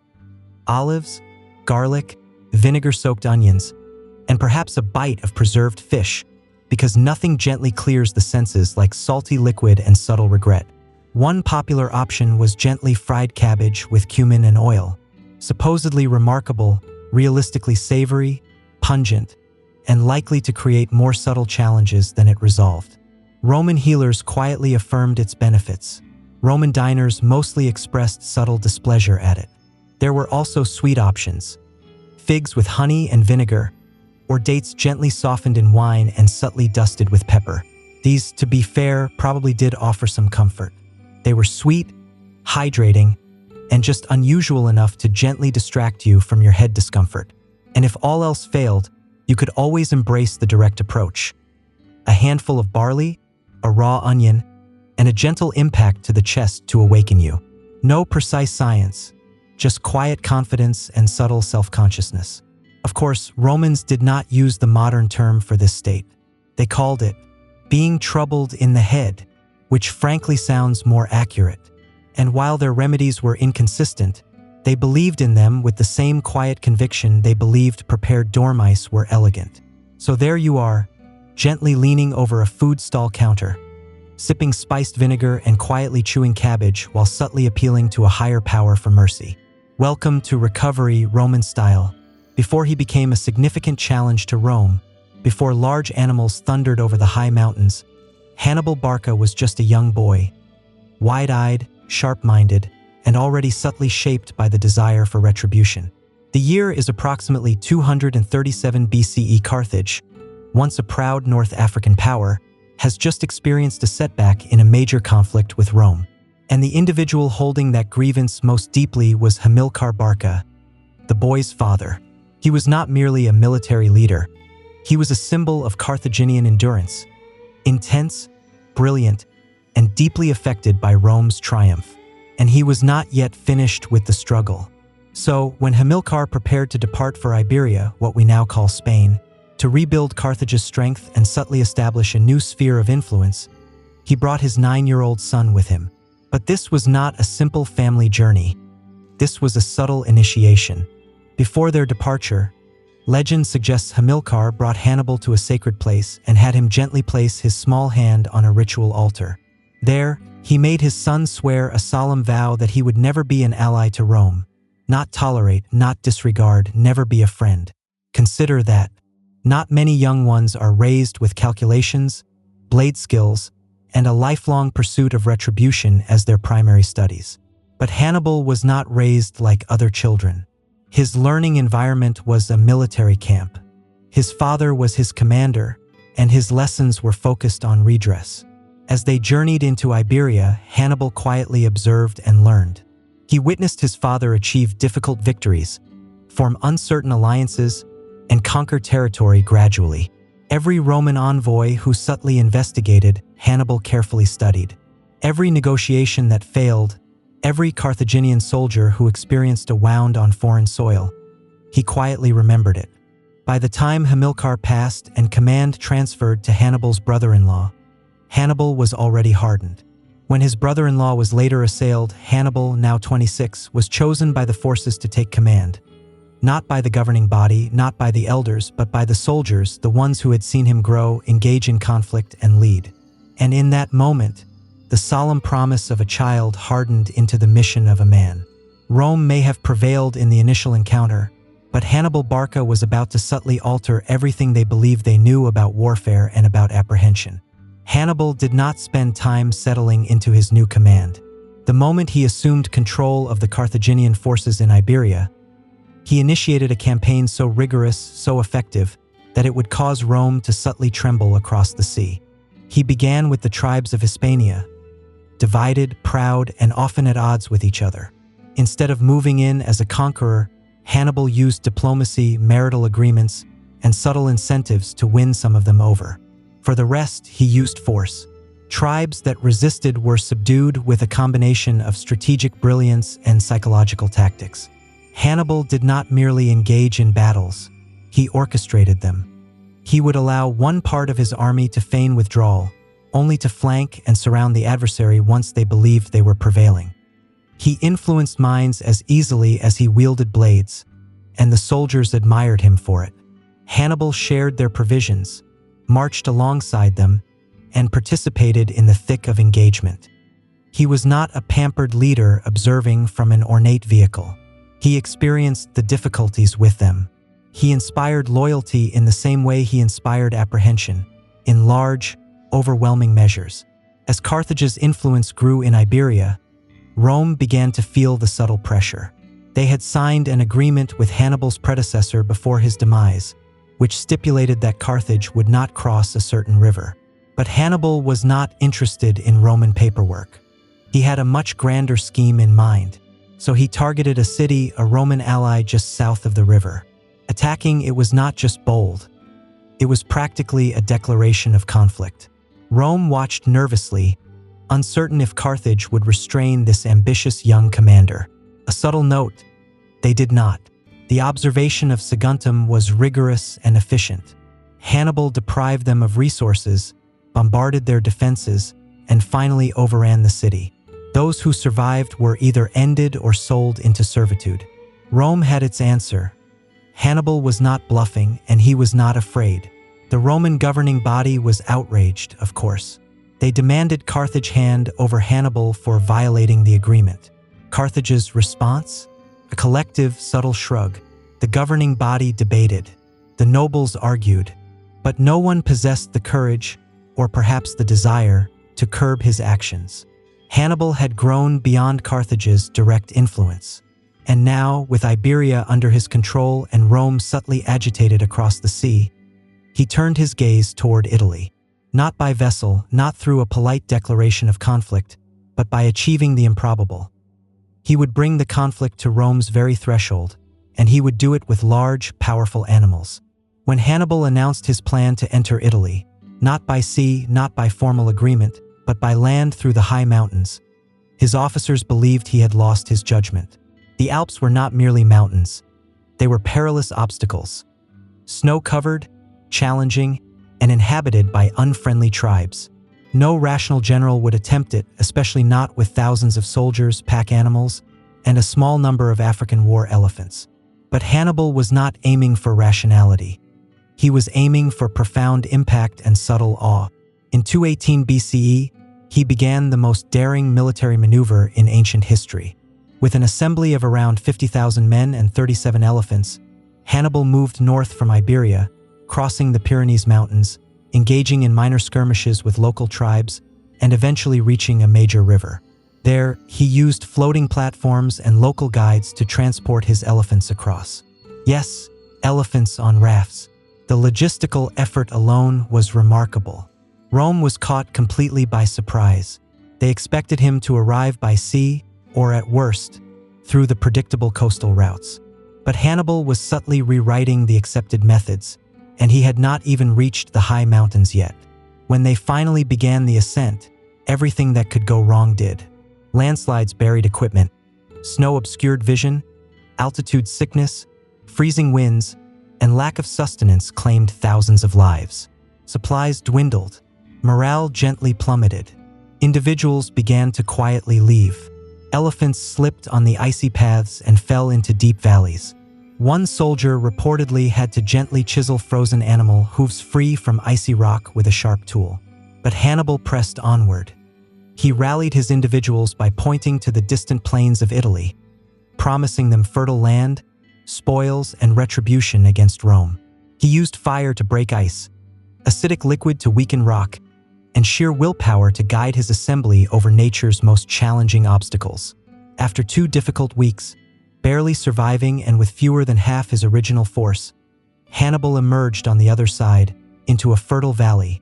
Olives, garlic, vinegar-soaked onions, and perhaps a bite of preserved fish, because nothing gently clears the senses like salty liquid and subtle regret. One popular option was gently fried cabbage with cumin and oil. Supposedly remarkable, realistically savory, pungent, and likely to create more subtle challenges than it resolved. Roman healers quietly affirmed its benefits. Roman diners mostly expressed subtle displeasure at it. There were also sweet options: figs with honey and vinegar, or dates gently softened in wine and subtly dusted with pepper. These, to be fair, probably did offer some comfort. They were sweet, hydrating, and just unusual enough to gently distract you from your head discomfort. And if all else failed, you could always embrace the direct approach. A handful of barley, a raw onion, and a gentle impact to the chest to awaken you. No precise science, just quiet confidence and subtle self-consciousness. Of course, Romans did not use the modern term for this state. They called it being troubled in the head, which frankly sounds more accurate. And while their remedies were inconsistent, they believed in them with the same quiet conviction they believed prepared dormice were elegant. So there you are, gently leaning over a food stall counter, sipping spiced vinegar and quietly chewing cabbage while subtly appealing to a higher power for mercy. Welcome to recovery Roman style. Before he became a significant challenge to Rome, Before large animals thundered over the high mountains, Hannibal Barca was just a young boy, wide-eyed, sharp-minded, and already subtly shaped by the desire for retribution. The year is approximately 237 BCE. Carthage, once a proud North African power, has just experienced a setback in a major conflict with Rome. And the individual holding that grievance most deeply was Hamilcar Barca, the boy's father. He was not merely a military leader. He was a symbol of Carthaginian endurance, intense, brilliant, and deeply affected by Rome's triumph. And he was not yet finished with the struggle. So, when Hamilcar prepared to depart for Iberia, what we now call Spain, to rebuild Carthage's strength and subtly establish a new sphere of influence, he brought his 9-year-old son with him. But this was not a simple family journey. This was a subtle initiation. Before their departure, legend suggests Hamilcar brought Hannibal to a sacred place and had him gently place his small hand on a ritual altar. There, he made his son swear a solemn vow that he would never be an ally to Rome, not tolerate, not disregard, never be a friend. Consider that. Not many young ones are raised with calculations, blade skills, and a lifelong pursuit of retribution as their primary studies. But Hannibal was not raised like other children. His learning environment was a military camp. His father was his commander, and his lessons were focused on redress. As they journeyed into Iberia, Hannibal quietly observed and learned. He witnessed his father achieve difficult victories, form uncertain alliances, and conquer territory gradually. Every Roman envoy who subtly investigated, Hannibal carefully studied. Every negotiation that failed, every Carthaginian soldier who experienced a wound on foreign soil, he quietly remembered it. By the time Hamilcar passed and command transferred to Hannibal's brother-in-law, Hannibal was already hardened. When his brother-in-law was later assailed, Hannibal, now 26, was chosen by the forces to take command. Not by the governing body, not by the elders, but by the soldiers, the ones who had seen him grow, engage in conflict, and lead. And in that moment, the solemn promise of a child hardened into the mission of a man. Rome may have prevailed in the initial encounter, but Hannibal Barca was about to subtly alter everything they believed they knew about warfare and about apprehension. Hannibal did not spend time settling into his new command. The moment he assumed control of the Carthaginian forces in Iberia, he initiated a campaign so rigorous, so effective, that it would cause Rome to subtly tremble across the sea. He began with the tribes of Hispania, divided, proud, and often at odds with each other. Instead of moving in as a conqueror, Hannibal used diplomacy, marital agreements, and subtle incentives to win some of them over. For the rest, he used force. Tribes that resisted were subdued with a combination of strategic brilliance and psychological tactics. Hannibal did not merely engage in battles, he orchestrated them. He would allow one part of his army to feign withdrawal, only to flank and surround the adversary once they believed they were prevailing. He influenced minds as easily as he wielded blades, and the soldiers admired him for it. Hannibal shared their provisions, marched alongside them, and participated in the thick of engagement. He was not a pampered leader observing from an ornate vehicle. He experienced the difficulties with them. He inspired loyalty in the same way he inspired apprehension, in large, overwhelming measures. As Carthage's influence grew in Iberia, Rome began to feel the subtle pressure. They had signed an agreement with Hannibal's predecessor before his demise, which stipulated that Carthage would not cross a certain river. But Hannibal was not interested in Roman paperwork. He had a much grander scheme in mind. So he targeted a city, a Roman ally just south of the river. Attacking it was not just bold. It was practically a declaration of conflict. Rome watched nervously, uncertain if Carthage would restrain this ambitious young commander. A subtle note: they did not. The observation of Saguntum was rigorous and efficient. Hannibal deprived them of resources, bombarded their defenses, and finally overran the city. Those who survived were either ended or sold into servitude. Rome had its answer. Hannibal was not bluffing, and he was not afraid. The Roman governing body was outraged, of course. They demanded Carthage hand over Hannibal for violating the agreement. Carthage's response? A collective, subtle shrug. The governing body debated. The nobles argued. But no one possessed the courage, or perhaps the desire, to curb his actions. Hannibal had grown beyond Carthage's direct influence, and now, with Iberia under his control and Rome subtly agitated across the sea, he turned his gaze toward Italy. Not by vessel, not through a polite declaration of conflict, but by achieving the improbable. He would bring the conflict to Rome's very threshold, and he would do it with large, powerful animals. When Hannibal announced his plan to enter Italy, not by sea, not by formal agreement, but by land through the high mountains, his officers believed he had lost his judgment. The Alps were not merely mountains. They were perilous obstacles. Snow-covered, challenging, and inhabited by unfriendly tribes. No rational general would attempt it, especially not with thousands of soldiers, pack animals, and a small number of African war elephants. But Hannibal was not aiming for rationality. He was aiming for profound impact and subtle awe. In 218 BCE, he began the most daring military maneuver in ancient history. With an assembly of around 50,000 men and 37 elephants, Hannibal moved north from Iberia, crossing the Pyrenees Mountains, engaging in minor skirmishes with local tribes, and eventually reaching a major river. There, he used floating platforms and local guides to transport his elephants across. Yes, elephants on rafts. The logistical effort alone was remarkable. Rome was caught completely by surprise. They expected him to arrive by sea, or at worst, through the predictable coastal routes. But Hannibal was subtly rewriting the accepted methods, and he had not even reached the high mountains yet. When they finally began the ascent, everything that could go wrong did. Landslides buried equipment, snow obscured vision, altitude sickness, freezing winds, and lack of sustenance claimed thousands of lives. Supplies dwindled, morale gently plummeted. Individuals began to quietly leave. Elephants slipped on the icy paths and fell into deep valleys. One soldier reportedly had to gently chisel frozen animal hooves free from icy rock with a sharp tool. But Hannibal pressed onward. He rallied his individuals by pointing to the distant plains of Italy, promising them fertile land, spoils, and retribution against Rome. He used fire to break ice, acidic liquid to weaken rock, and sheer willpower to guide his assembly over nature's most challenging obstacles. After 2 difficult weeks, barely surviving and with fewer than half his original force, Hannibal emerged on the other side into a fertile valley,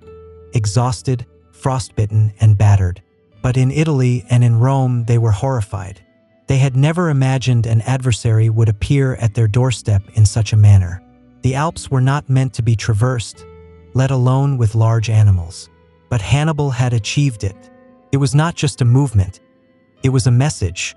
exhausted, frostbitten, and battered. But in Italy and in Rome, they were horrified. They had never imagined an adversary would appear at their doorstep in such a manner. The Alps were not meant to be traversed, let alone with large animals. But Hannibal had achieved it. It was not just a movement. It was a message.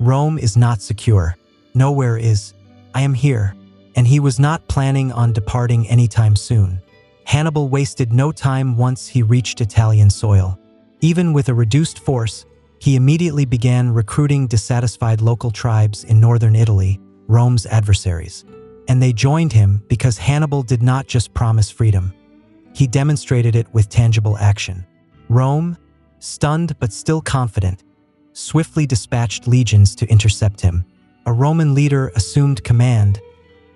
Rome is not secure. Nowhere is. I am here. And he was not planning on departing anytime soon. Hannibal wasted no time once he reached Italian soil. Even with a reduced force, he immediately began recruiting dissatisfied local tribes in northern Italy, Rome's adversaries. And they joined him because Hannibal did not just promise freedom. He demonstrated it with tangible action. Rome, stunned but still confident, swiftly dispatched legions to intercept him. A Roman leader assumed command,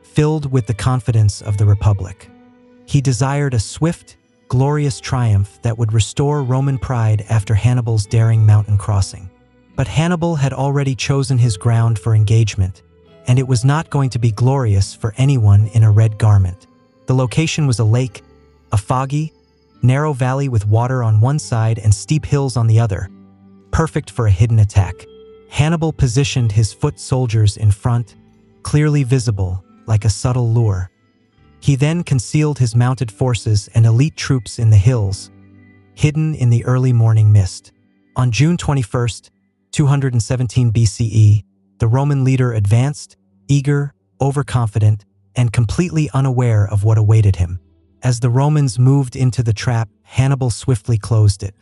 filled with the confidence of the Republic. He desired a swift, glorious triumph that would restore Roman pride after Hannibal's daring mountain crossing. But Hannibal had already chosen his ground for engagement, and it was not going to be glorious for anyone in a red garment. The location was a lake, a foggy, narrow valley with water on one side and steep hills on the other, perfect for a hidden attack. Hannibal positioned his foot soldiers in front, clearly visible, like a subtle lure. He then concealed his mounted forces and elite troops in the hills, hidden in the early morning mist. On June 21, 217 BCE, the Roman leader advanced, eager, overconfident, and completely unaware of what awaited him. As the Romans moved into the trap, Hannibal swiftly closed it.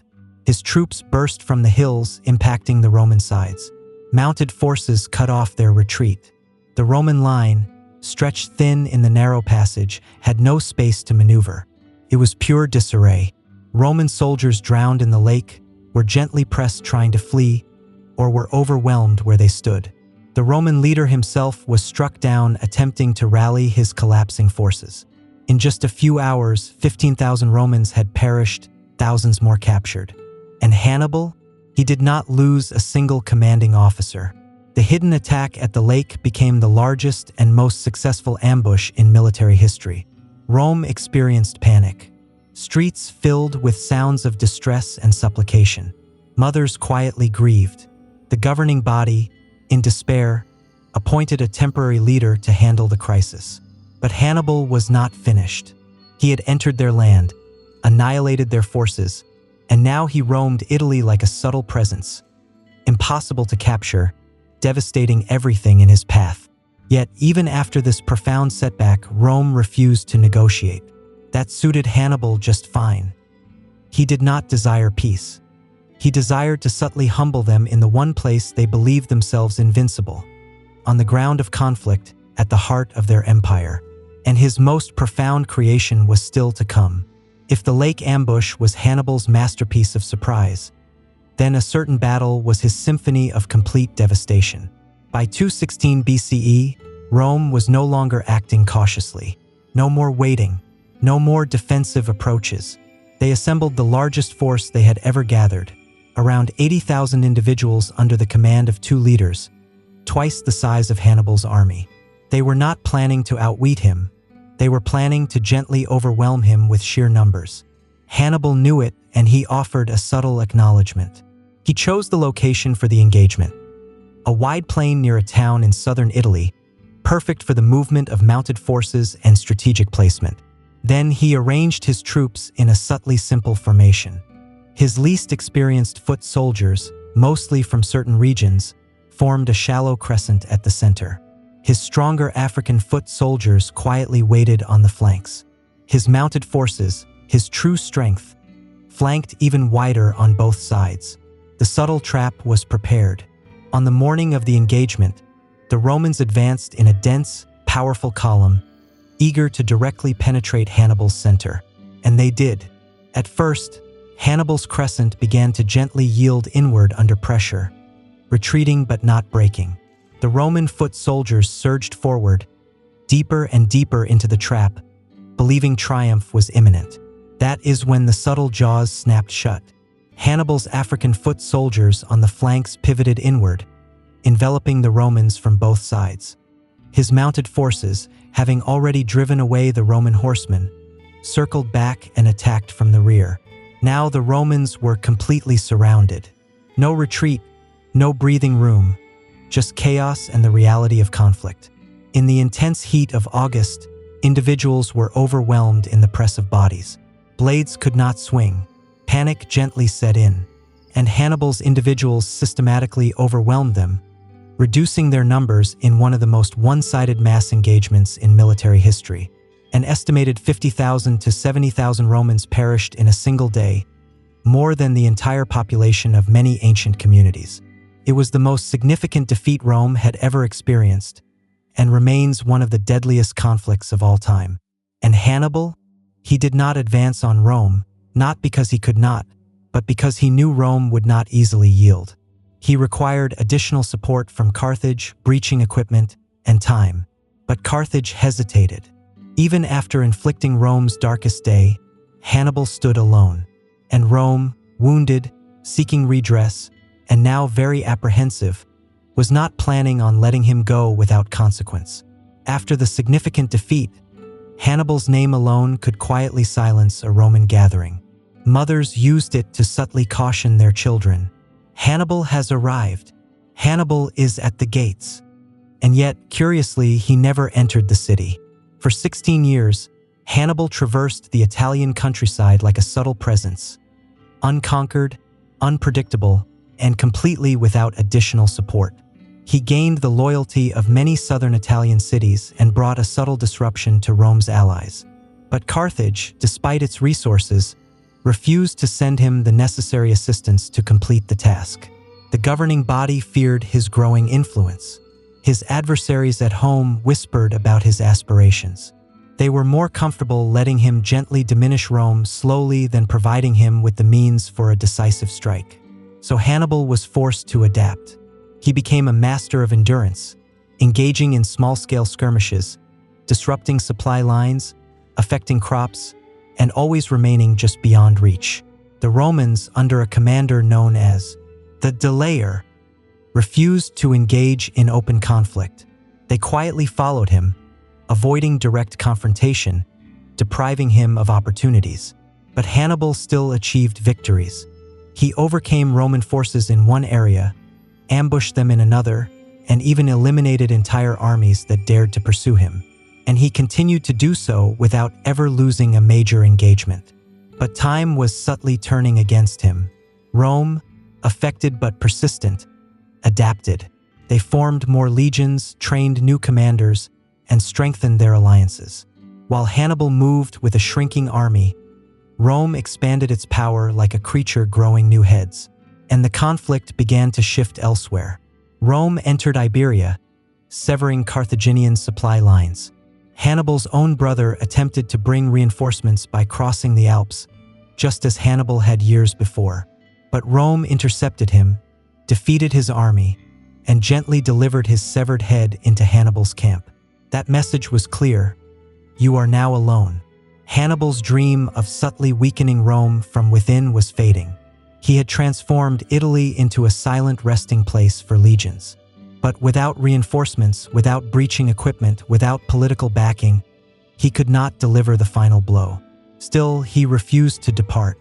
His troops burst from the hills, impacting the Roman sides. Mounted forces cut off their retreat. The Roman line, stretched thin in the narrow passage, had no space to maneuver. It was pure disarray. Roman soldiers drowned in the lake, were gently pressed trying to flee, or were overwhelmed where they stood. The Roman leader himself was struck down attempting to rally his collapsing forces. In just a few hours, 15,000 Romans had perished, thousands more captured. And Hannibal? He did not lose a single commanding officer. The hidden attack at the lake became the largest and most successful ambush in military history. Rome experienced panic. Streets filled with sounds of distress and supplication. Mothers quietly grieved. The governing body, in despair, appointed a temporary leader to handle the crisis. But Hannibal was not finished. He had entered their land, annihilated their forces, and now he roamed Italy like a subtle presence, impossible to capture, devastating everything in his path. Yet, even after this profound setback, Rome refused to negotiate. That suited Hannibal just fine. He did not desire peace. He desired to subtly humble them in the one place they believed themselves invincible, on the ground of conflict, at the heart of their empire. And his most profound creation was still to come. If the lake ambush was Hannibal's masterpiece of surprise, then a certain battle was his symphony of complete devastation. By 216 BCE, Rome was no longer acting cautiously. No more waiting, no more defensive approaches. They assembled the largest force they had ever gathered, around 80,000 individuals under the command of 2 leaders, twice the size of Hannibal's army. They were not planning to outwit him. They were planning to gently overwhelm him with sheer numbers. Hannibal knew it, and he offered a subtle acknowledgement. He chose the location for the engagement, a wide plain near a town in southern Italy, perfect for the movement of mounted forces and strategic placement. Then he arranged his troops in a subtly simple formation. His least experienced foot soldiers, mostly from certain regions, formed a shallow crescent at the center. His stronger African foot soldiers quietly waited on the flanks. His mounted forces, his true strength, flanked even wider on both sides. The subtle trap was prepared. On the morning of the engagement, the Romans advanced in a dense, powerful column, eager to directly penetrate Hannibal's center. And they did. At first, Hannibal's crescent began to gently yield inward under pressure, retreating but not breaking. The Roman foot soldiers surged forward, deeper and deeper into the trap, believing triumph was imminent. That is when the subtle jaws snapped shut. Hannibal's African foot soldiers on the flanks pivoted inward, enveloping the Romans from both sides. His mounted forces, having already driven away the Roman horsemen, circled back and attacked from the rear. Now the Romans were completely surrounded. No retreat, no breathing room, just chaos and the reality of conflict. In the intense heat of August, individuals were overwhelmed in the press of bodies. Blades could not swing. Panic gently set in, and Hannibal's individuals systematically overwhelmed them, reducing their numbers in one of the most one-sided mass engagements in military history. An estimated 50,000 to 70,000 Romans perished in a single day, more than the entire population of many ancient communities. It was the most significant defeat Rome had ever experienced, and remains one of the deadliest conflicts of all time. And Hannibal? He did not advance on Rome, not because he could not, but because he knew Rome would not easily yield. He required additional support from Carthage, breaching equipment, and time. But Carthage hesitated. Even after inflicting Rome's darkest day, Hannibal stood alone. And Rome, wounded, seeking redress, and now very apprehensive, was not planning on letting him go without consequence. After the significant defeat, Hannibal's name alone could quietly silence a Roman gathering. Mothers used it to subtly caution their children. Hannibal has arrived. Hannibal is at the gates. And yet, curiously, he never entered the city. For 16 years, Hannibal traversed the Italian countryside like a subtle presence, unconquered, unpredictable, and completely without additional support. He gained the loyalty of many southern Italian cities and brought a subtle disruption to Rome's allies. But Carthage, despite its resources, refused to send him the necessary assistance to complete the task. The governing body feared his growing influence. His adversaries at home whispered about his aspirations. They were more comfortable letting him gently diminish Rome slowly than providing him with the means for a decisive strike. So Hannibal was forced to adapt. He became a master of endurance, engaging in small-scale skirmishes, disrupting supply lines, affecting crops, and always remaining just beyond reach. The Romans, under a commander known as the Delayer, refused to engage in open conflict. They quietly followed him, avoiding direct confrontation, depriving him of opportunities. But Hannibal still achieved victories. He overcame Roman forces in one area, ambushed them in another, and even eliminated entire armies that dared to pursue him. And he continued to do so without ever losing a major engagement. But time was subtly turning against him. Rome, affected but persistent, adapted. They formed more legions, trained new commanders, and strengthened their alliances. While Hannibal moved with a shrinking army, Rome expanded its power like a creature growing new heads, and the conflict began to shift elsewhere. Rome entered Iberia, severing Carthaginian supply lines. Hannibal's own brother attempted to bring reinforcements by crossing the Alps, just as Hannibal had years before. But Rome intercepted him, defeated his army, and gently delivered his severed head into Hannibal's camp. That message was clear: you are now alone. Hannibal's dream of subtly weakening Rome from within was fading. He had transformed Italy into a silent resting place for legions. But without reinforcements, without breaching equipment, without political backing, he could not deliver the final blow. Still, he refused to depart.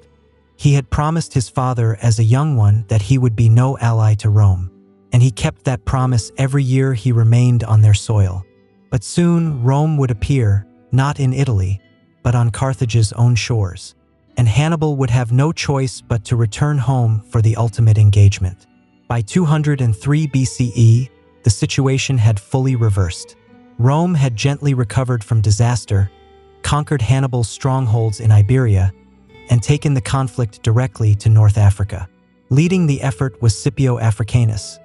He had promised his father as a young one that he would be no ally to Rome, and he kept that promise every year he remained on their soil. But soon, Rome would appear, not in Italy, but on Carthage's own shores, and Hannibal would have no choice but to return home for the ultimate engagement. By 203 BCE, the situation had fully reversed. Rome had gently recovered from disaster, conquered Hannibal's strongholds in Iberia, and taken the conflict directly to North Africa. Leading the effort was Scipio Africanus,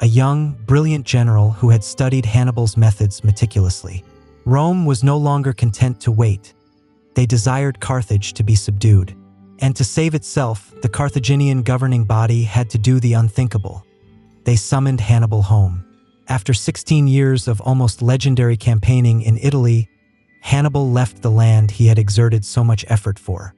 a young, brilliant general who had studied Hannibal's methods meticulously. Rome was no longer content to wait. They desired Carthage to be subdued. And to save itself, the Carthaginian governing body had to do the unthinkable. They summoned Hannibal home. After 16 years of almost legendary campaigning in Italy, Hannibal left the land he had exerted so much effort for.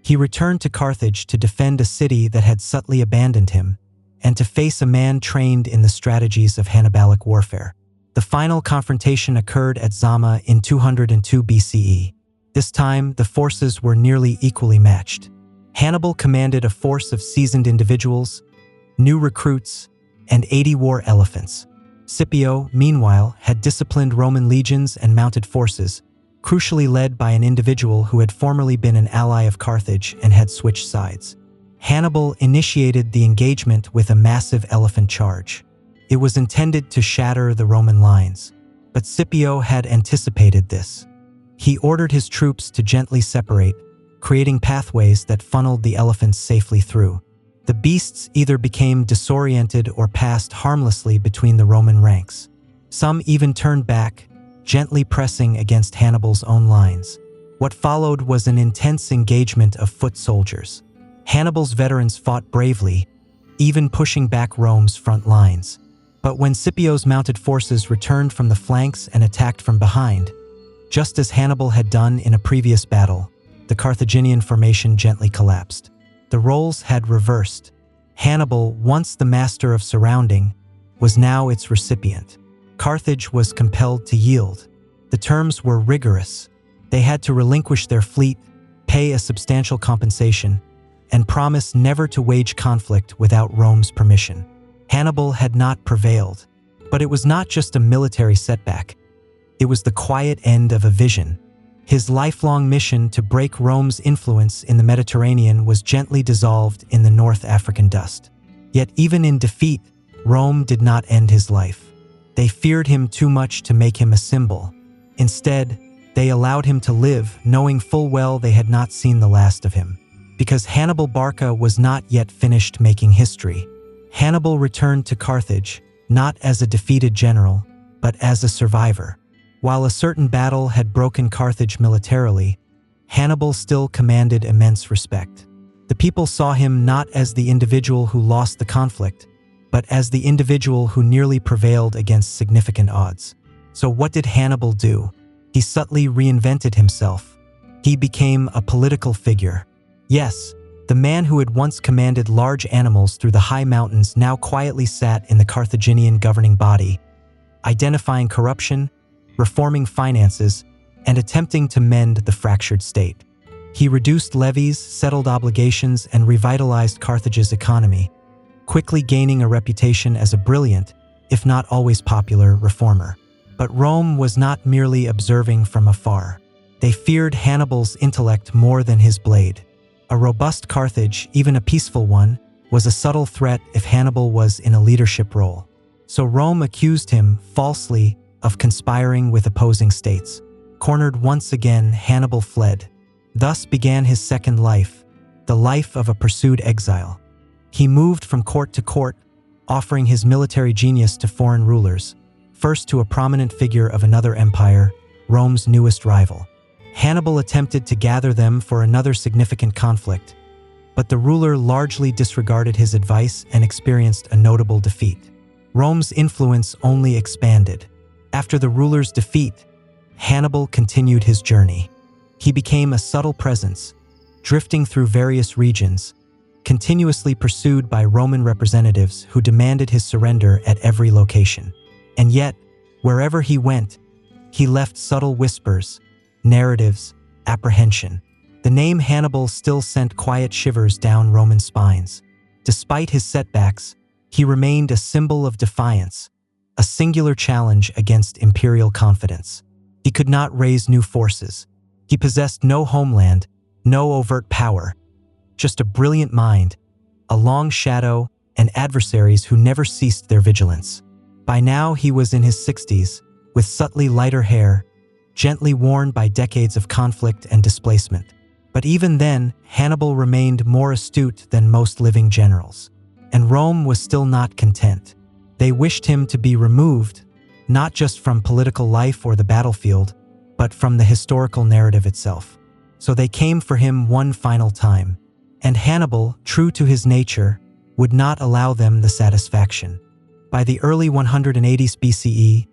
He returned to Carthage to defend a city that had subtly abandoned him, and to face a man trained in the strategies of Hannibalic warfare. The final confrontation occurred at Zama in 202 BCE. This time, the forces were nearly equally matched. Hannibal commanded a force of seasoned individuals, new recruits, and 80 war elephants. Scipio, meanwhile, had disciplined Roman legions and mounted forces, crucially led by an individual who had formerly been an ally of Carthage and had switched sides. Hannibal initiated the engagement with a massive elephant charge. It was intended to shatter the Roman lines, but Scipio had anticipated this. He ordered his troops to gently separate, creating pathways that funneled the elephants safely through. The beasts either became disoriented or passed harmlessly between the Roman ranks. Some even turned back, gently pressing against Hannibal's own lines. What followed was an intense engagement of foot soldiers. Hannibal's veterans fought bravely, even pushing back Rome's front lines. But when Scipio's mounted forces returned from the flanks and attacked from behind, just as Hannibal had done in a previous battle, the Carthaginian formation gently collapsed. The roles had reversed. Hannibal, once the master of surrounding, was now its recipient. Carthage was compelled to yield. The terms were rigorous. They had to relinquish their fleet, pay a substantial compensation, and promise never to wage conflict without Rome's permission. Hannibal had not prevailed, but it was not just a military setback. It was the quiet end of a vision. His lifelong mission to break Rome's influence in the Mediterranean was gently dissolved in the North African dust. Yet even in defeat, Rome did not end his life. They feared him too much to make him a symbol. Instead, they allowed him to live, knowing full well they had not seen the last of him. Because Hannibal Barca was not yet finished making history. Hannibal returned to Carthage, not as a defeated general, but as a survivor. While a certain battle had broken Carthage militarily, Hannibal still commanded immense respect. The people saw him not as the individual who lost the conflict, but as the individual who nearly prevailed against significant odds. So what did Hannibal do? He subtly reinvented himself. He became a political figure. Yes, the man who had once commanded large animals through the high mountains now quietly sat in the Carthaginian governing body, identifying corruption, reforming finances, and attempting to mend the fractured state. He reduced levies, settled obligations, and revitalized Carthage's economy, quickly gaining a reputation as a brilliant, if not always popular, reformer. But Rome was not merely observing from afar. They feared Hannibal's intellect more than his blade. A robust Carthage, even a peaceful one, was a subtle threat if Hannibal was in a leadership role. So Rome accused him, falsely, of conspiring with opposing states. Cornered once again, Hannibal fled. Thus began his second life, the life of a pursued exile. He moved from court to court, offering his military genius to foreign rulers, first to a prominent figure of another empire, Rome's newest rival. Hannibal attempted to gather them for another significant conflict, but the ruler largely disregarded his advice and experienced a notable defeat. Rome's influence only expanded. After the ruler's defeat, Hannibal continued his journey. He became a subtle presence, drifting through various regions, continuously pursued by Roman representatives who demanded his surrender at every location. And yet, wherever he went, he left subtle whispers, narratives, apprehension. The name Hannibal still sent quiet shivers down Roman spines. Despite his setbacks, he remained a symbol of defiance, a singular challenge against imperial confidence. He could not raise new forces. He possessed no homeland, no overt power, just a brilliant mind, a long shadow, and adversaries who never ceased their vigilance. By now he was in his 60s, with subtly lighter hair, gently worn by decades of conflict and displacement. But even then, Hannibal remained more astute than most living generals. And Rome was still not content. They wished him to be removed, not just from political life or the battlefield, but from the historical narrative itself. So they came for him one final time. And Hannibal, true to his nature, would not allow them the satisfaction. By the early 180s BCE,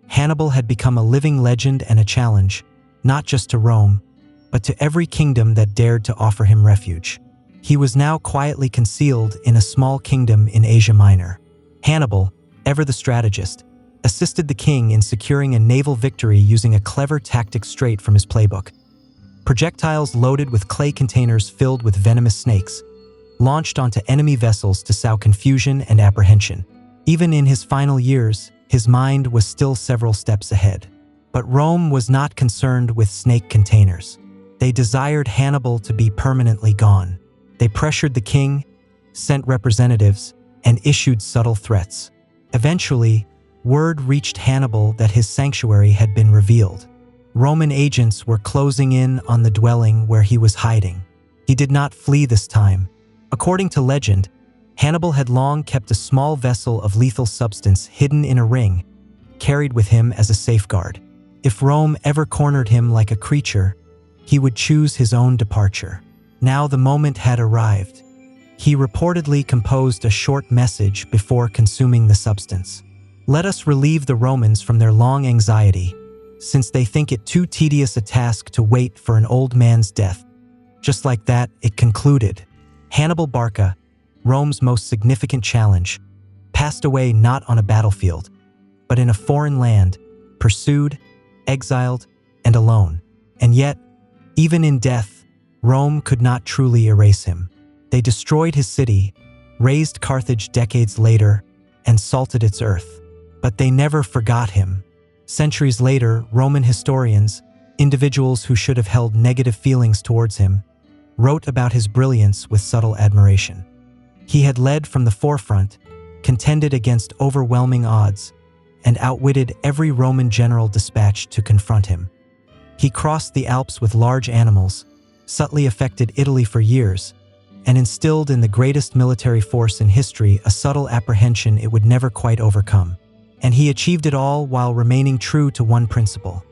Hannibal had become a living legend and a challenge, not just to Rome, but to every kingdom that dared to offer him refuge. He was now quietly concealed in a small kingdom in Asia Minor. Hannibal, ever the strategist, assisted the king in securing a naval victory using a clever tactic straight from his playbook. Projectiles loaded with clay containers filled with venomous snakes, launched onto enemy vessels to sow confusion and apprehension. Even in his final years, his mind was still several steps ahead. But Rome was not concerned with snake containers. They desired Hannibal to be permanently gone. They pressured the king, sent representatives, and issued subtle threats. Eventually, word reached Hannibal that his sanctuary had been revealed. Roman agents were closing in on the dwelling where he was hiding. He did not flee this time. According to legend, Hannibal had long kept a small vessel of lethal substance hidden in a ring, carried with him as a safeguard. If Rome ever cornered him like a creature, he would choose his own departure. Now the moment had arrived. He reportedly composed a short message before consuming the substance. "Let us relieve the Romans from their long anxiety, since they think it too tedious a task to wait for an old man's death." Just like that, it concluded. Hannibal Barca, Rome's most significant challenge, passed away not on a battlefield, but in a foreign land, pursued, exiled, and alone. And yet, even in death, Rome could not truly erase him. They destroyed his city, razed Carthage decades later, and salted its earth. But they never forgot him. Centuries later, Roman historians, individuals who should have held negative feelings towards him, wrote about his brilliance with subtle admiration. He had led from the forefront, contended against overwhelming odds, and outwitted every Roman general dispatched to confront him. He crossed the Alps with large animals, subtly affected Italy for years, and instilled in the greatest military force in history a subtle apprehension it would never quite overcome. And he achieved it all while remaining true to one principle: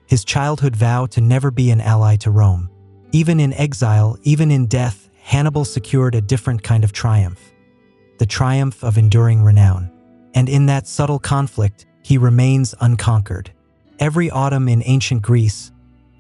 his childhood vow to never be an ally to Rome. Even in exile, even in death, Hannibal secured a different kind of triumph: the triumph of enduring renown. And in that subtle conflict, he remains unconquered. Every autumn in ancient Greece,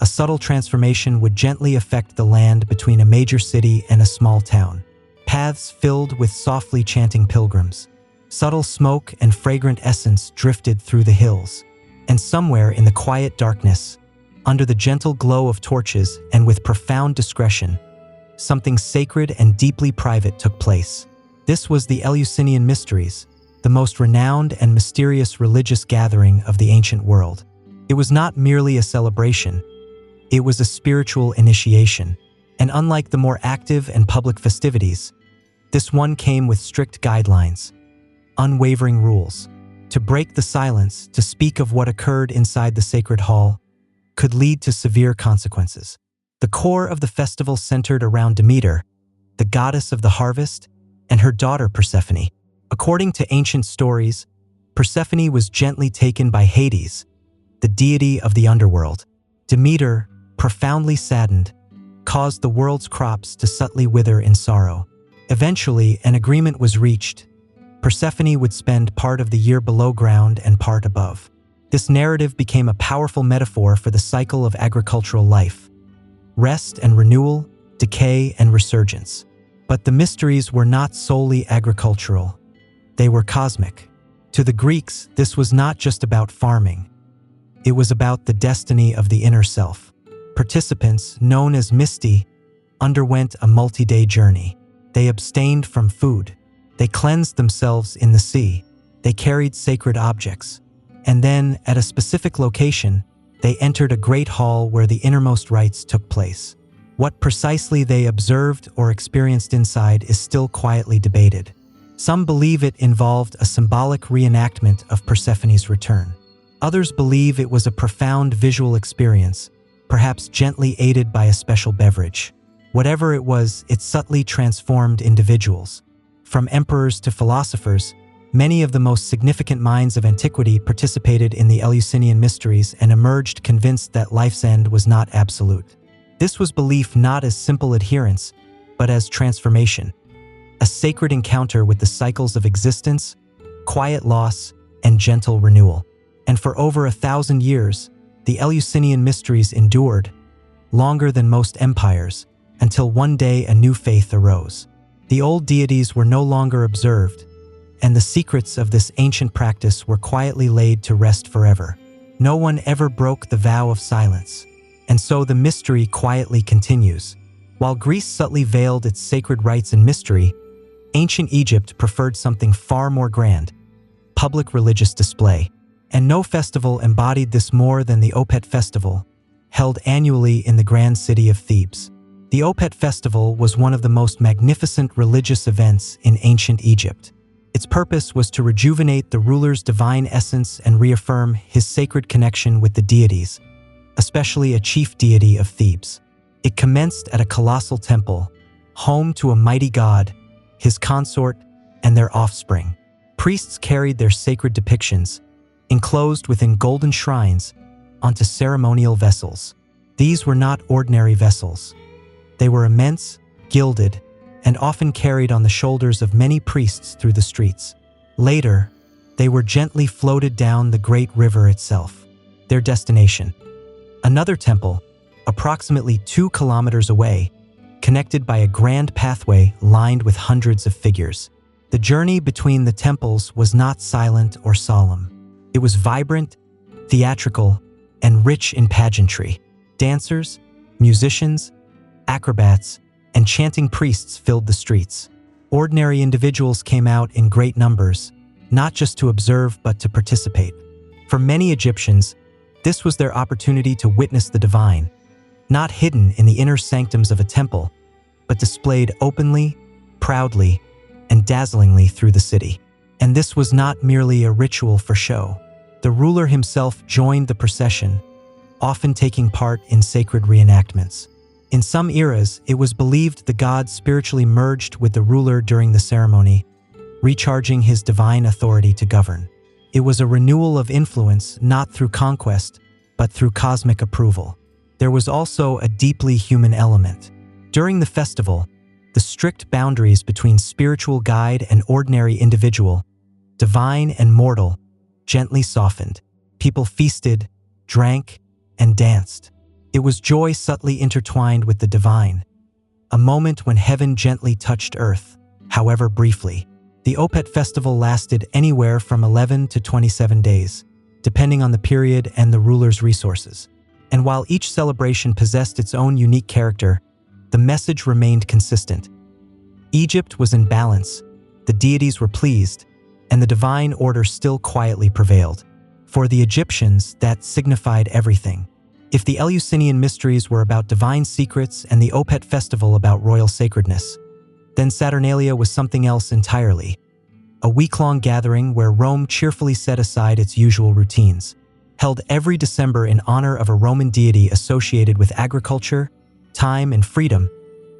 A subtle transformation would gently affect the land between a major city and a small town. Paths filled with softly chanting pilgrims. Subtle smoke and fragrant essence drifted through the hills. And somewhere in the quiet darkness, under the gentle glow of torches and with profound discretion, something sacred and deeply private took place. This was the Eleusinian Mysteries, the most renowned and mysterious religious gathering of the ancient world. It was not merely a celebration, it was a spiritual initiation, and unlike the more active and public festivities, this one came with strict guidelines, unwavering rules. To break the silence, to speak of what occurred inside the sacred hall, could lead to severe consequences. The core of the festival centered around Demeter, the goddess of the harvest, and her daughter Persephone. According to ancient stories, Persephone was gently taken by Hades, the deity of the underworld. Demeter, profoundly saddened, caused the world's crops to subtly wither in sorrow. Eventually, an agreement was reached. Persephone would spend part of the year below ground and part above. This narrative became a powerful metaphor for the cycle of agricultural life: rest and renewal, decay and resurgence. But the mysteries were not solely agricultural. They were cosmic. To the Greeks, this was not just about farming. It was about the destiny of the inner self. Participants, known as Mysti, underwent a multi-day journey. They abstained from food. They cleansed themselves in the sea. They carried sacred objects. And then, at a specific location, they entered a great hall where the innermost rites took place. What precisely they observed or experienced inside is still quietly debated. Some believe it involved a symbolic reenactment of Persephone's return. Others believe it was a profound visual experience, perhaps gently aided by a special beverage. Whatever it was, it subtly transformed individuals. From emperors to philosophers, many of the most significant minds of antiquity participated in the Eleusinian Mysteries and emerged convinced that life's end was not absolute. This was belief not as simple adherence, but as transformation, a sacred encounter with the cycles of existence, quiet loss, and gentle renewal. And for over 1,000 years, the Eleusinian Mysteries endured, longer than most empires, until one day a new faith arose. The old deities were no longer observed, and the secrets of this ancient practice were quietly laid to rest forever. No one ever broke the vow of silence, and so the mystery quietly continues. While Greece subtly veiled its sacred rites in mystery, ancient Egypt preferred something far more grand: public religious display. And no festival embodied this more than the Opet Festival, held annually in the grand city of Thebes. The Opet Festival was one of the most magnificent religious events in ancient Egypt. Its purpose was to rejuvenate the ruler's divine essence and reaffirm his sacred connection with the deities, especially a chief deity of Thebes. It commenced at a colossal temple, home to a mighty god, his consort, and their offspring. Priests carried their sacred depictions, enclosed within golden shrines, onto ceremonial vessels. These were not ordinary vessels. They were immense, gilded, and often carried on the shoulders of many priests through the streets. Later, they were gently floated down the great river itself. Their destination: another temple, approximately 2 kilometers away, connected by a grand pathway lined with hundreds of figures. The journey between the temples was not silent or solemn. It was vibrant, theatrical, and rich in pageantry. Dancers, musicians, acrobats, and chanting priests filled the streets. Ordinary individuals came out in great numbers, not just to observe but to participate. For many Egyptians, this was their opportunity to witness the divine, not hidden in the inner sanctums of a temple, but displayed openly, proudly, and dazzlingly through the city. And this was not merely a ritual for show. The ruler himself joined the procession, often taking part in sacred reenactments. In some eras, it was believed the god spiritually merged with the ruler during the ceremony, recharging his divine authority to govern. It was a renewal of influence not through conquest, but through cosmic approval. There was also a deeply human element. During the festival, the strict boundaries between spiritual guide and ordinary individual, divine and mortal, gently softened. People feasted, drank, and danced. It was joy subtly intertwined with the divine, a moment when heaven gently touched earth, however briefly. The Opet festival lasted anywhere from 11 to 27 days, depending on the period and the ruler's resources. And while each celebration possessed its own unique character, the message remained consistent. Egypt was in balance, the deities were pleased, and the divine order still quietly prevailed. For the Egyptians, that signified everything. If the Eleusinian mysteries were about divine secrets and the Opet festival about royal sacredness, then Saturnalia was something else entirely. A week-long gathering where Rome cheerfully set aside its usual routines, held every December in honor of a Roman deity associated with agriculture, time, and freedom.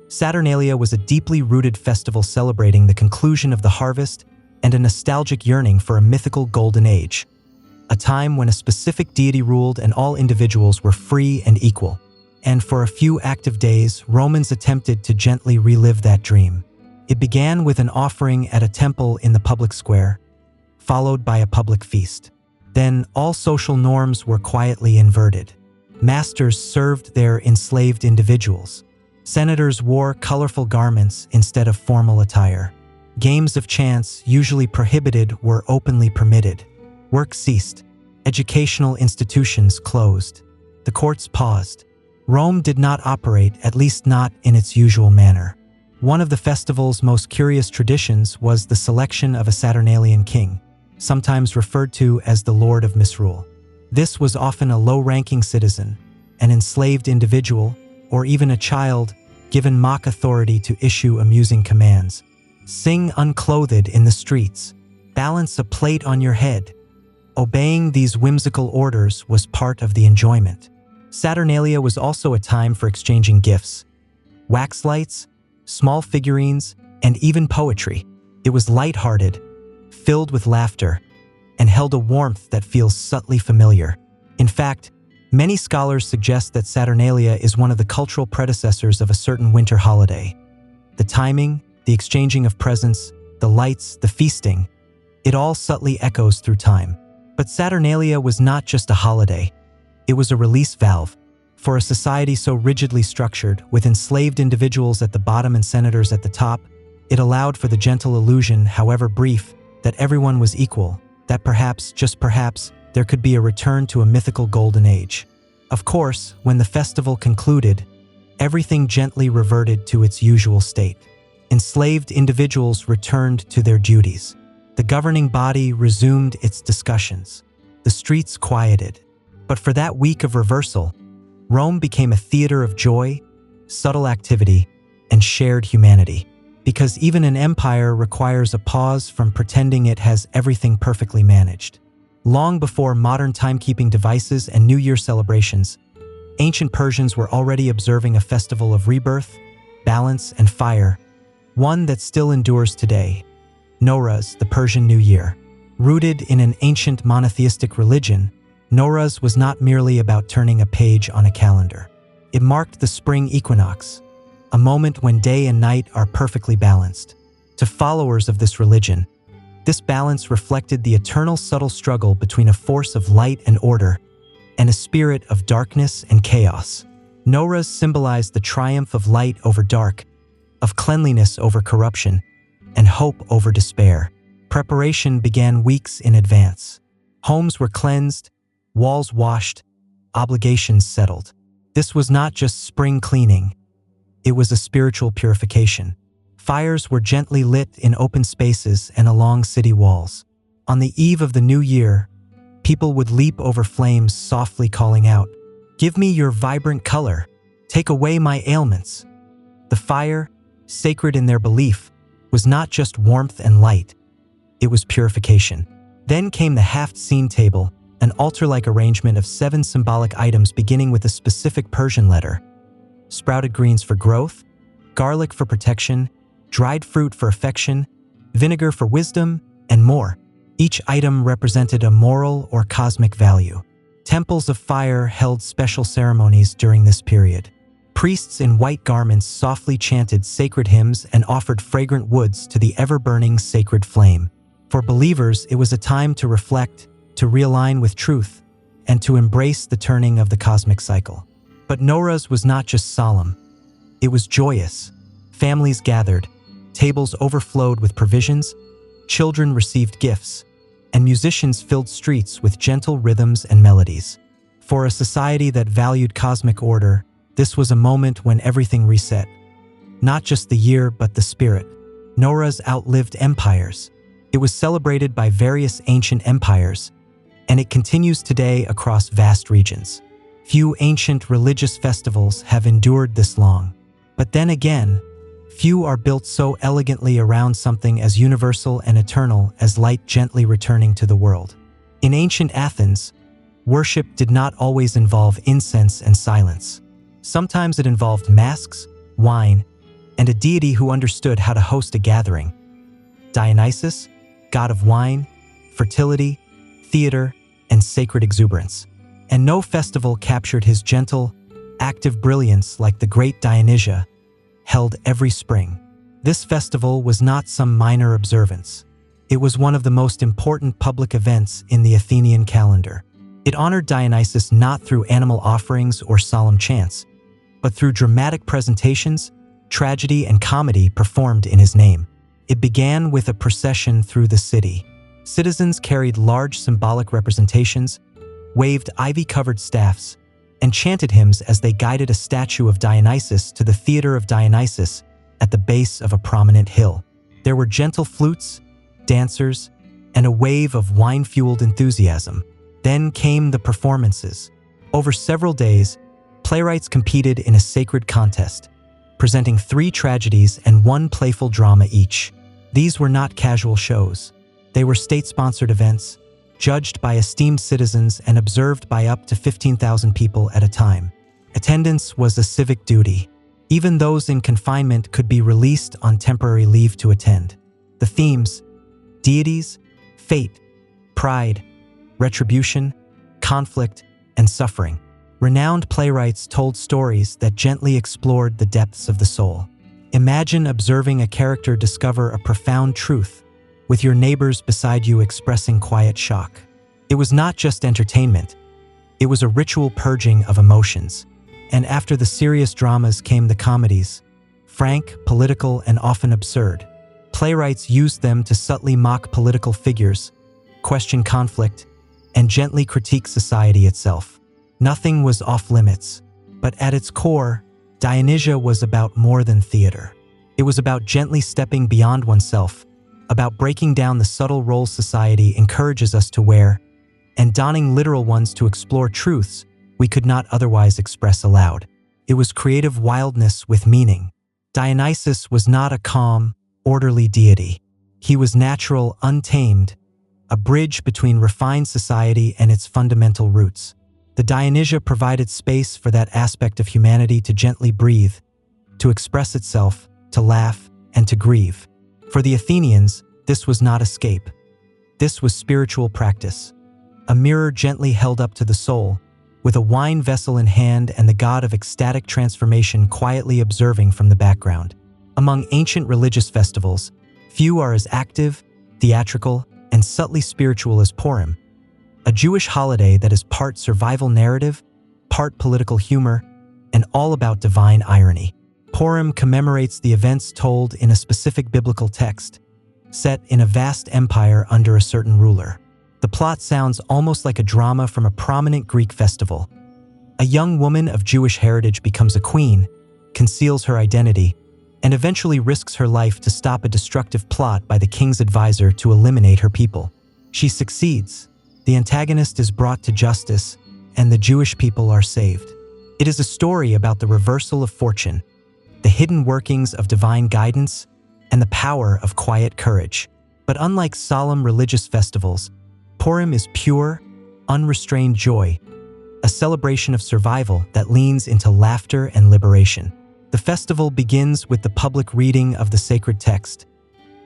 Saturnalia was a deeply rooted festival celebrating the conclusion of the harvest and a nostalgic yearning for a mythical golden age, a time when a specific deity ruled and all individuals were free and equal. And for a few active days, Romans attempted to gently relive that dream. It began with an offering at a temple in the public square, followed by a public feast. Then all social norms were quietly inverted. Masters served their enslaved individuals. Senators wore colorful garments instead of formal attire. Games of chance, usually prohibited, were openly permitted. Work ceased. Educational institutions closed. The courts paused. Rome did not operate, at least not in its usual manner. One of the festival's most curious traditions was the selection of a Saturnalian king, sometimes referred to as the Lord of Misrule. This was often a low-ranking citizen, an enslaved individual, or even a child given mock authority to issue amusing commands. Sing unclothed in the streets. Balance a plate on your head. Obeying these whimsical orders was part of the enjoyment. Saturnalia was also a time for exchanging gifts. Wax lights, small figurines, and even poetry. It was lighthearted, filled with laughter, and held a warmth that feels subtly familiar. In fact, many scholars suggest that Saturnalia is one of the cultural predecessors of a certain winter holiday. The timing, the exchanging of presents, the lights, the feasting, it all subtly echoes through time. But Saturnalia was not just a holiday. It was a release valve. For a society so rigidly structured, with enslaved individuals at the bottom and senators at the top, it allowed for the gentle illusion, however brief, that everyone was equal, that perhaps, just perhaps, there could be a return to a mythical golden age. Of course, when the festival concluded, everything gently reverted to its usual state. Enslaved individuals returned to their duties. The governing body resumed its discussions. The streets quieted. But for that week of reversal, Rome became a theater of joy, subtle activity, and shared humanity. Because even an empire requires a pause from pretending it has everything perfectly managed. Long before modern timekeeping devices and New Year celebrations, ancient Persians were already observing a festival of rebirth, balance, and fire, one that still endures today. Nowruz, the Persian New Year. Rooted in an ancient monotheistic religion, Nowruz was not merely about turning a page on a calendar. It marked the spring equinox, a moment when day and night are perfectly balanced. To followers of this religion, this balance reflected the eternal subtle struggle between a force of light and order and a spirit of darkness and chaos. Nowruz symbolized the triumph of light over dark, of cleanliness over corruption, and hope over despair. Preparation began weeks in advance. Homes were cleansed, walls washed, obligations settled. This was not just spring cleaning. It was a spiritual purification. Fires were gently lit in open spaces and along city walls. On the eve of the new year, people would leap over flames softly calling out, "Give me your vibrant color. Take away my ailments." The fire, sacred in their belief, was not just warmth and light. It was purification. Then came the haft-seen table, an altar-like arrangement of 7 symbolic items beginning with a specific Persian letter. Sprouted greens for growth, garlic for protection, dried fruit for affection, vinegar for wisdom, and more. Each item represented a moral or cosmic value. Temples of fire held special ceremonies during this period. Priests in white garments softly chanted sacred hymns and offered fragrant woods to the ever-burning sacred flame. For believers, it was a time to reflect, to realign with truth, and to embrace the turning of the cosmic cycle. But Nora's was not just solemn. It was joyous. Families gathered, tables overflowed with provisions, children received gifts, and musicians filled streets with gentle rhythms and melodies. For a society that valued cosmic order, this was a moment when everything reset. Not just the year, but the spirit. Nora's outlived empires. It was celebrated by various ancient empires, and it continues today across vast regions. Few ancient religious festivals have endured this long. But then again, few are built so elegantly around something as universal and eternal as light gently returning to the world. In ancient Athens, worship did not always involve incense and silence. Sometimes it involved masks, wine, and a deity who understood how to host a gathering. Dionysus, god of wine, fertility, theater, and sacred exuberance. And no festival captured his gentle, active brilliance like the great Dionysia, held every spring. This festival was not some minor observance. It was one of the most important public events in the Athenian calendar. It honored Dionysus not through animal offerings or solemn chants, but through dramatic presentations, tragedy and comedy performed in his name. It began with a procession through the city. Citizens carried large symbolic representations, waved ivy-covered staffs, and chanted hymns as they guided a statue of Dionysus to the theater of Dionysus at the base of a prominent hill. There were gentle flutes, dancers, and a wave of wine-fueled enthusiasm. Then came the performances. Over several days, playwrights competed in a sacred contest, presenting 3 tragedies and 1 playful drama each. These were not casual shows. They were state-sponsored events, judged by esteemed citizens and observed by up to 15,000 people at a time. Attendance was a civic duty. Even those in confinement could be released on temporary leave to attend. The themes: deities, fate, pride, retribution, conflict, and suffering. Renowned playwrights told stories that gently explored the depths of the soul. Imagine observing a character discover a profound truth, with your neighbors beside you expressing quiet shock. It was not just entertainment. It was a ritual purging of emotions. And after the serious dramas came the comedies, frank, political, and often absurd. Playwrights used them to subtly mock political figures, question conflict, and gently critique society itself. Nothing was off-limits, but at its core, Dionysia was about more than theater. It was about gently stepping beyond oneself, about breaking down the subtle roles society encourages us to wear, and donning literal ones to explore truths we could not otherwise express aloud. It was creative wildness with meaning. Dionysus was not a calm, orderly deity. He was natural, untamed, a bridge between refined society and its fundamental roots. The Dionysia provided space for that aspect of humanity to gently breathe, to express itself, to laugh, and to grieve. For the Athenians, this was not escape. This was spiritual practice, a mirror gently held up to the soul, with a wine vessel in hand and the god of ecstatic transformation quietly observing from the background. Among ancient religious festivals, few are as active, theatrical, and subtly spiritual as Purim, a Jewish holiday that is part survival narrative, part political humor, and all about divine irony. Purim commemorates the events told in a specific biblical text, set in a vast empire under a certain ruler. The plot sounds almost like a drama from a prominent Greek festival. A young woman of Jewish heritage becomes a queen, conceals her identity, and eventually risks her life to stop a destructive plot by the king's advisor to eliminate her people. She succeeds. The antagonist is brought to justice, and the Jewish people are saved. It is a story about the reversal of fortune, the hidden workings of divine guidance, and the power of quiet courage. But unlike solemn religious festivals, Purim is pure, unrestrained joy, a celebration of survival that leans into laughter and liberation. The festival begins with the public reading of the sacred text,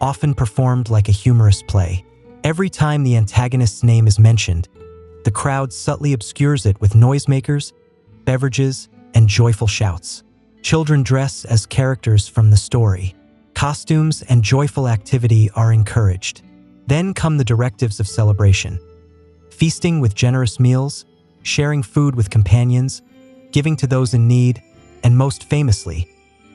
often performed like a humorous play. Every time the antagonist's name is mentioned, the crowd subtly obscures it with noisemakers, beverages, and joyful shouts. Children dress as characters from the story. Costumes and joyful activity are encouraged. Then come the directives of celebration. Feasting with generous meals, sharing food with companions, giving to those in need, and most famously,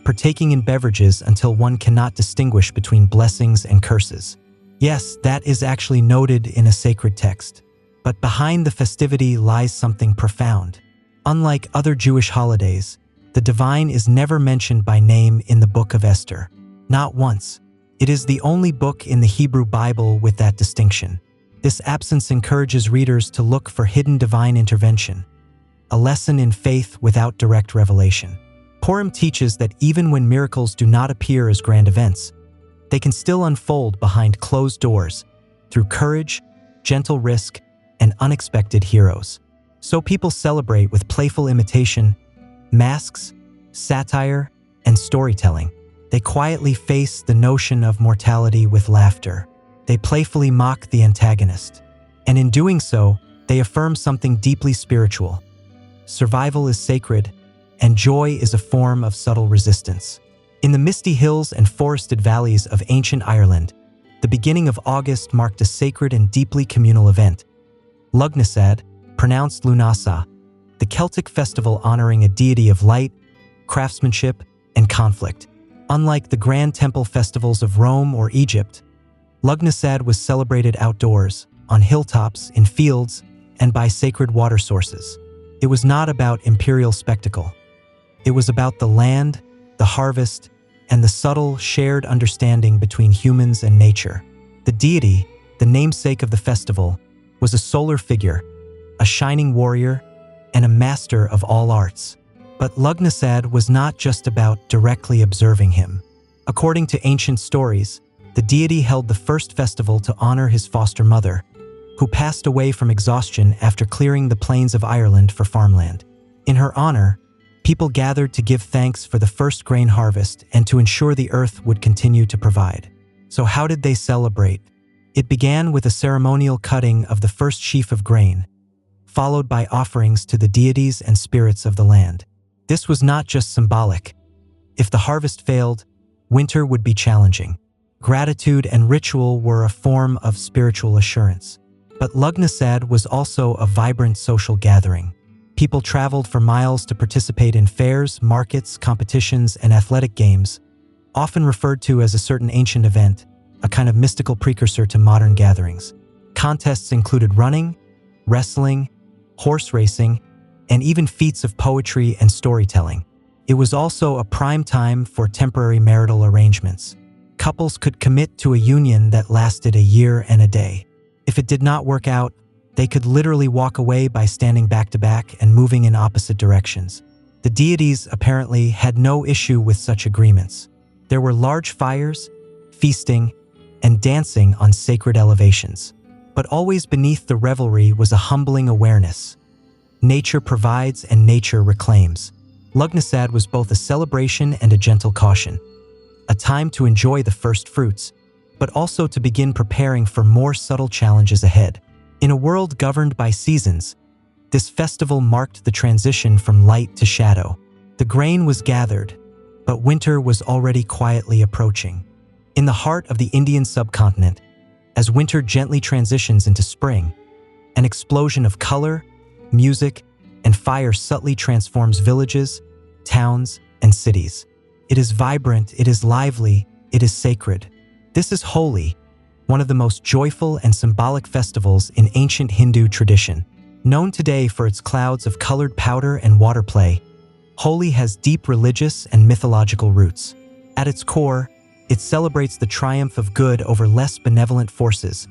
partaking in beverages until one cannot distinguish between blessings and curses. Yes, that is actually noted in a sacred text. But behind the festivity lies something profound. Unlike other Jewish holidays, the divine is never mentioned by name in the Book of Esther. Not once. It is the only book in the Hebrew Bible with that distinction. This absence encourages readers to look for hidden divine intervention, a lesson in faith without direct revelation. Purim teaches that even when miracles do not appear as grand events, they can still unfold behind closed doors through courage, gentle risk, and unexpected heroes. So people celebrate with playful imitation, masks, satire, and storytelling. They quietly face the notion of mortality with laughter. They playfully mock the antagonist. And in doing so, they affirm something deeply spiritual. Survival is sacred, and joy is a form of subtle resistance. In the misty hills and forested valleys of ancient Ireland, the beginning of August marked a sacred and deeply communal event. Lugnasad, pronounced Lunasa, the Celtic festival honoring a deity of light, craftsmanship, and conflict. Unlike the grand temple festivals of Rome or Egypt, Lugnasad was celebrated outdoors, on hilltops, in fields, and by sacred water sources. It was not about imperial spectacle. It was about the land, the harvest, and the subtle, shared understanding between humans and nature. The deity, the namesake of the festival, was a solar figure, a shining warrior, and a master of all arts. But Lugnasad was not just about directly observing him. According to ancient stories, the deity held the first festival to honor his foster mother, who passed away from exhaustion after clearing the plains of Ireland for farmland. In her honor, people gathered to give thanks for the first grain harvest and to ensure the earth would continue to provide. So how did they celebrate? It began with a ceremonial cutting of the first sheaf of grain, followed by offerings to the deities and spirits of the land. This was not just symbolic. If the harvest failed, winter would be challenging. Gratitude and ritual were a form of spiritual assurance. But Lugnasad was also a vibrant social gathering. People traveled for miles to participate in fairs, markets, competitions, and athletic games, often referred to as a certain ancient event, a kind of mystical precursor to modern gatherings. Contests included running, wrestling, horse racing, and even feats of poetry and storytelling. It was also a prime time for temporary marital arrangements. Couples could commit to a union that lasted a year and a day. If it did not work out, they could literally walk away by standing back to back and moving in opposite directions. The deities apparently had no issue with such agreements. There were large fires, feasting, and dancing on sacred elevations. But always beneath the revelry was a humbling awareness. Nature provides and nature reclaims. Lugnasad was both a celebration and a gentle caution. A time to enjoy the first fruits, but also to begin preparing for more subtle challenges ahead. In a world governed by seasons, this festival marked the transition from light to shadow. The grain was gathered, but winter was already quietly approaching. In the heart of the Indian subcontinent, as winter gently transitions into spring, an explosion of color, music, and fire subtly transforms villages, towns, and cities. It is vibrant, it is lively, it is sacred. This is Holi, one of the most joyful and symbolic festivals in ancient Hindu tradition. Known today for its clouds of colored powder and water play, Holi has deep religious and mythological roots. At its core, it celebrates the triumph of good over less benevolent forces,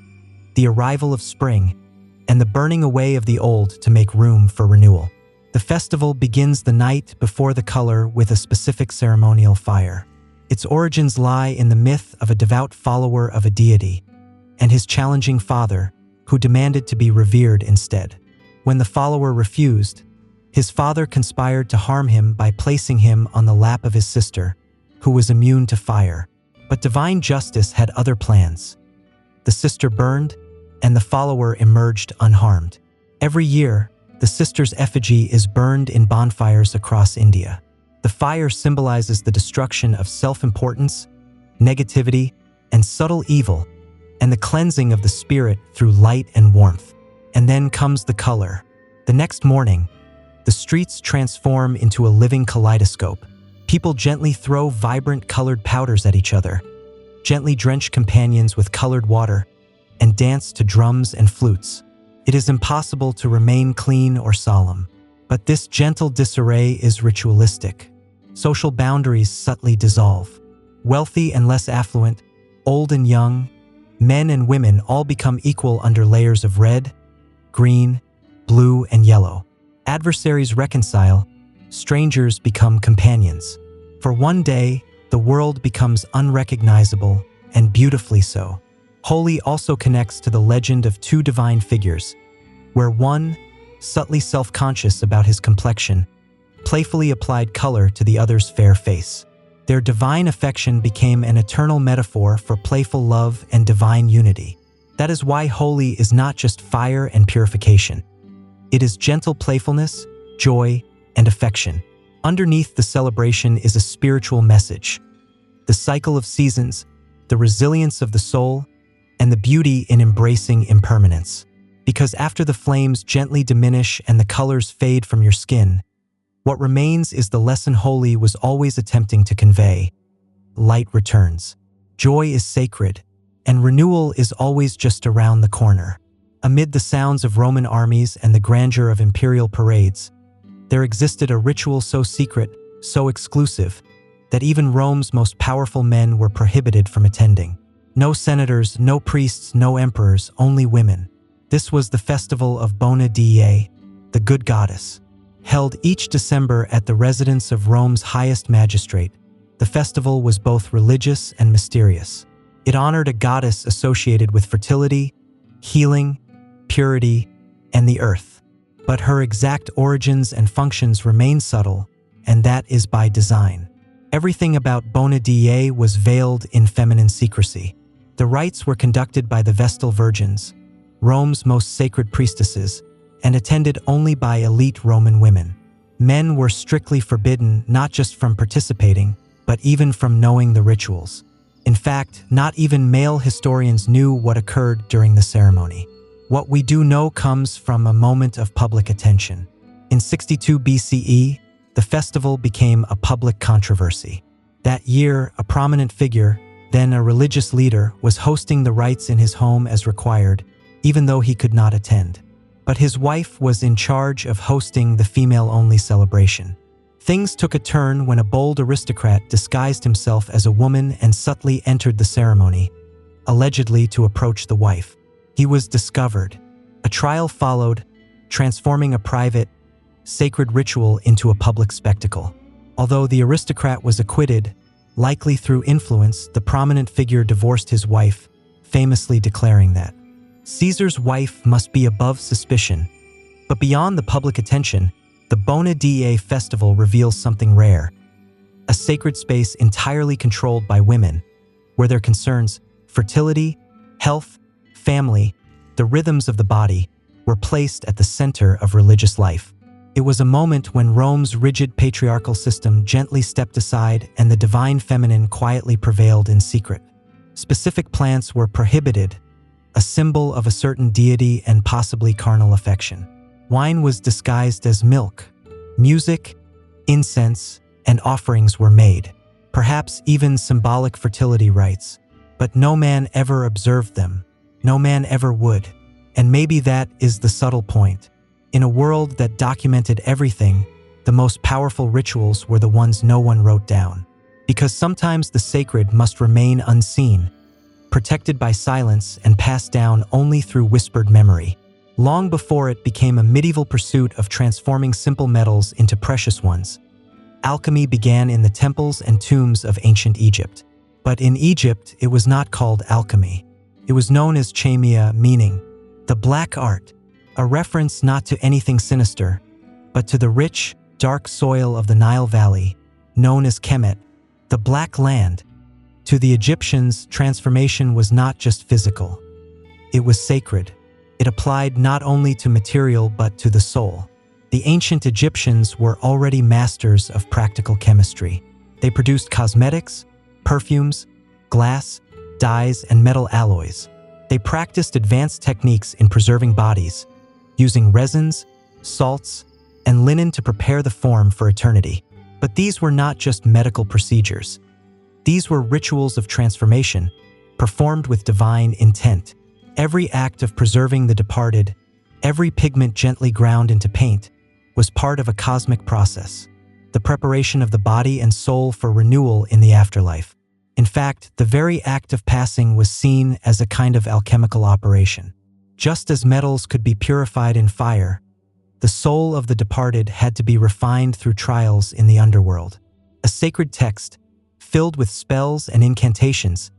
the arrival of spring, and the burning away of the old to make room for renewal. The festival begins the night before the color with a specific ceremonial fire. Its origins lie in the myth of a devout follower of a deity and his challenging father, who demanded to be revered instead. When the follower refused, his father conspired to harm him by placing him on the lap of his sister, who was immune to fire. But divine justice had other plans. The sister burned, and the follower emerged unharmed. Every year, the sister's effigy is burned in bonfires across India. The fire symbolizes the destruction of self-importance, negativity, and subtle evil, and the cleansing of the spirit through light and warmth. And then comes the color. The next morning, the The streets transform into a living kaleidoscope. People gently throw vibrant colored powders at each other, gently drench companions with colored water, and dance to drums and flutes. It is impossible to remain clean or solemn. But this gentle disarray is ritualistic. Social boundaries subtly dissolve. Wealthy and less affluent, old and young, men and women all become equal under layers of red, green, blue, and yellow. Adversaries reconcile, strangers become companions. For one day, the world becomes unrecognizable, and beautifully so. Holi also connects to the legend of two divine figures, where one, subtly self-conscious about his complexion, playfully applied color to the other's fair face. Their divine affection became an eternal metaphor for playful love and divine unity. That is why Holi is not just fire and purification. It is gentle playfulness, joy, and affection. Underneath the celebration is a spiritual message. The cycle of seasons, the resilience of the soul, and the beauty in embracing impermanence. Because after the flames gently diminish and the colors fade from your skin, what remains is the lesson Holi was always attempting to convey. Light returns. Joy is sacred, and renewal is always just around the corner. Amid the sounds of Roman armies and the grandeur of imperial parades, there existed a ritual so secret, so exclusive, that even Rome's most powerful men were prohibited from attending. No senators, no priests, no emperors, only women. This was the festival of Bona Dea, the good goddess. Held each December at the residence of Rome's highest magistrate, the festival was both religious and mysterious. It honored a goddess associated with fertility, healing, purity, and the earth. But her exact origins and functions remain subtle, and that is by design. Everything about Bona Dea was veiled in feminine secrecy. The rites were conducted by the Vestal Virgins, Rome's most sacred priestesses, and attended only by elite Roman women. Men were strictly forbidden not just from participating, but even from knowing the rituals. In fact, not even male historians knew what occurred during the ceremony. What we do know comes from a moment of public attention. In 62 BCE, the festival became a public controversy. That year, a prominent figure, then a religious leader, was hosting the rites in his home as required, even though he could not attend. But his wife was in charge of hosting the female-only celebration. Things took a turn when a bold aristocrat disguised himself as a woman and subtly entered the ceremony, allegedly to approach the wife. He was discovered. A trial followed, transforming a private, sacred ritual into a public spectacle. Although the aristocrat was acquitted, likely through influence, the prominent figure divorced his wife, famously declaring that Caesar's wife must be above suspicion. But beyond the public attention, the Bona Dea festival reveals something rare. A sacred space entirely controlled by women, where their concerns, fertility, health, family, the rhythms of the body, were placed at the center of religious life. It was a moment when Rome's rigid patriarchal system gently stepped aside and the divine feminine quietly prevailed in secret. Specific plants were prohibited, a symbol of a certain deity and possibly carnal affection. Wine was disguised as milk. Music, incense, and offerings were made, perhaps even symbolic fertility rites. But no man ever observed them. No man ever would. And maybe that is the subtle point. In a world that documented everything, the most powerful rituals were the ones no one wrote down. Because sometimes the sacred must remain unseen, protected by silence and passed down only through whispered memory. Long before it became a medieval pursuit of transforming simple metals into precious ones, alchemy began in the temples and tombs of ancient Egypt. But in Egypt, it was not called alchemy. It was known as chemia, meaning the black art, a reference not to anything sinister, but to the rich, dark soil of the Nile Valley, known as Kemet, the Black Land. To the Egyptians, transformation was not just physical. It was sacred. It applied not only to material but to the soul. The ancient Egyptians were already masters of practical chemistry. They produced cosmetics, perfumes, glass, dyes, and metal alloys. They practiced advanced techniques in preserving bodies, using resins, salts, and linen to prepare the form for eternity. But these were not just medical procedures. These were rituals of transformation, performed with divine intent. Every act of preserving the departed, every pigment gently ground into paint, was part of a cosmic process, the preparation of the body and soul for renewal in the afterlife. In fact, the very act of passing was seen as a kind of alchemical operation. Just as metals could be purified in fire, the soul of the departed had to be refined through trials in the underworld. A sacred text, filled with spells and incantations,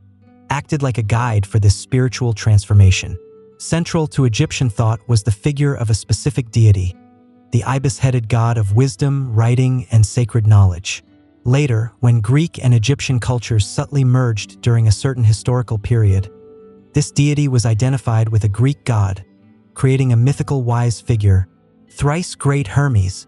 acted like a guide for this spiritual transformation. Central to Egyptian thought was the figure of a specific deity, the ibis-headed god of wisdom, writing, and sacred knowledge. Later, when Greek and Egyptian cultures subtly merged during a certain historical period, this deity was identified with a Greek god, creating a mythical wise figure, thrice great Hermes.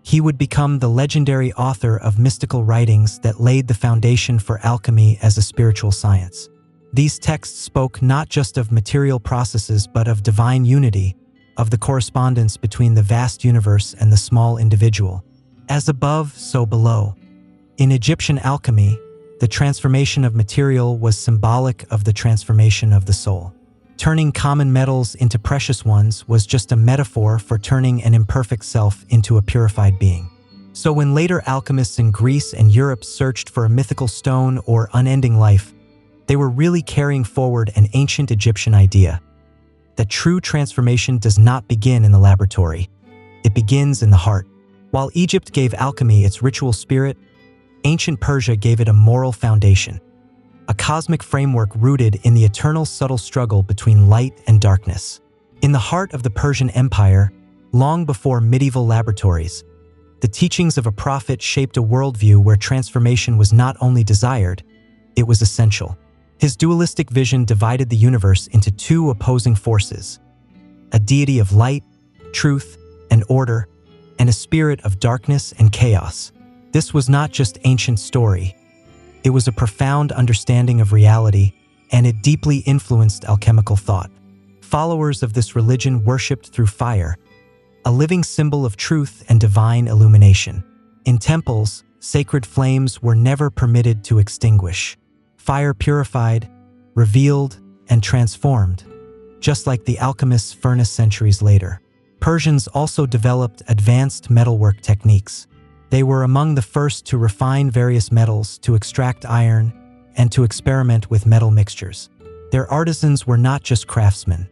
He would become the legendary author of mystical writings that laid the foundation for alchemy as a spiritual science. These texts spoke not just of material processes but of divine unity, of the correspondence between the vast universe and the small individual. As above, so below. In Egyptian alchemy, the transformation of material was symbolic of the transformation of the soul. Turning common metals into precious ones was just a metaphor for turning an imperfect self into a purified being. So when later alchemists in Greece and Europe searched for a mythical stone or unending life, they were really carrying forward an ancient Egyptian idea that true transformation does not begin in the laboratory. It begins in the heart. While Egypt gave alchemy its ritual spirit, ancient Persia gave it a moral foundation, a cosmic framework rooted in the eternal subtle struggle between light and darkness. In the heart of the Persian Empire, long before medieval laboratories, the teachings of a prophet shaped a worldview where transformation was not only desired, it was essential. His dualistic vision divided the universe into two opposing forces: a deity of light, truth, and order, and a spirit of darkness and chaos. This was not just ancient story. It was a profound understanding of reality, and it deeply influenced alchemical thought. Followers of this religion worshipped through fire, a living symbol of truth and divine illumination. In temples, sacred flames were never permitted to extinguish. Fire purified, revealed, and transformed, just like the alchemist's furnace centuries later. Persians also developed advanced metalwork techniques. They were among the first to refine various metals, to extract iron, and to experiment with metal mixtures. Their artisans were not just craftsmen.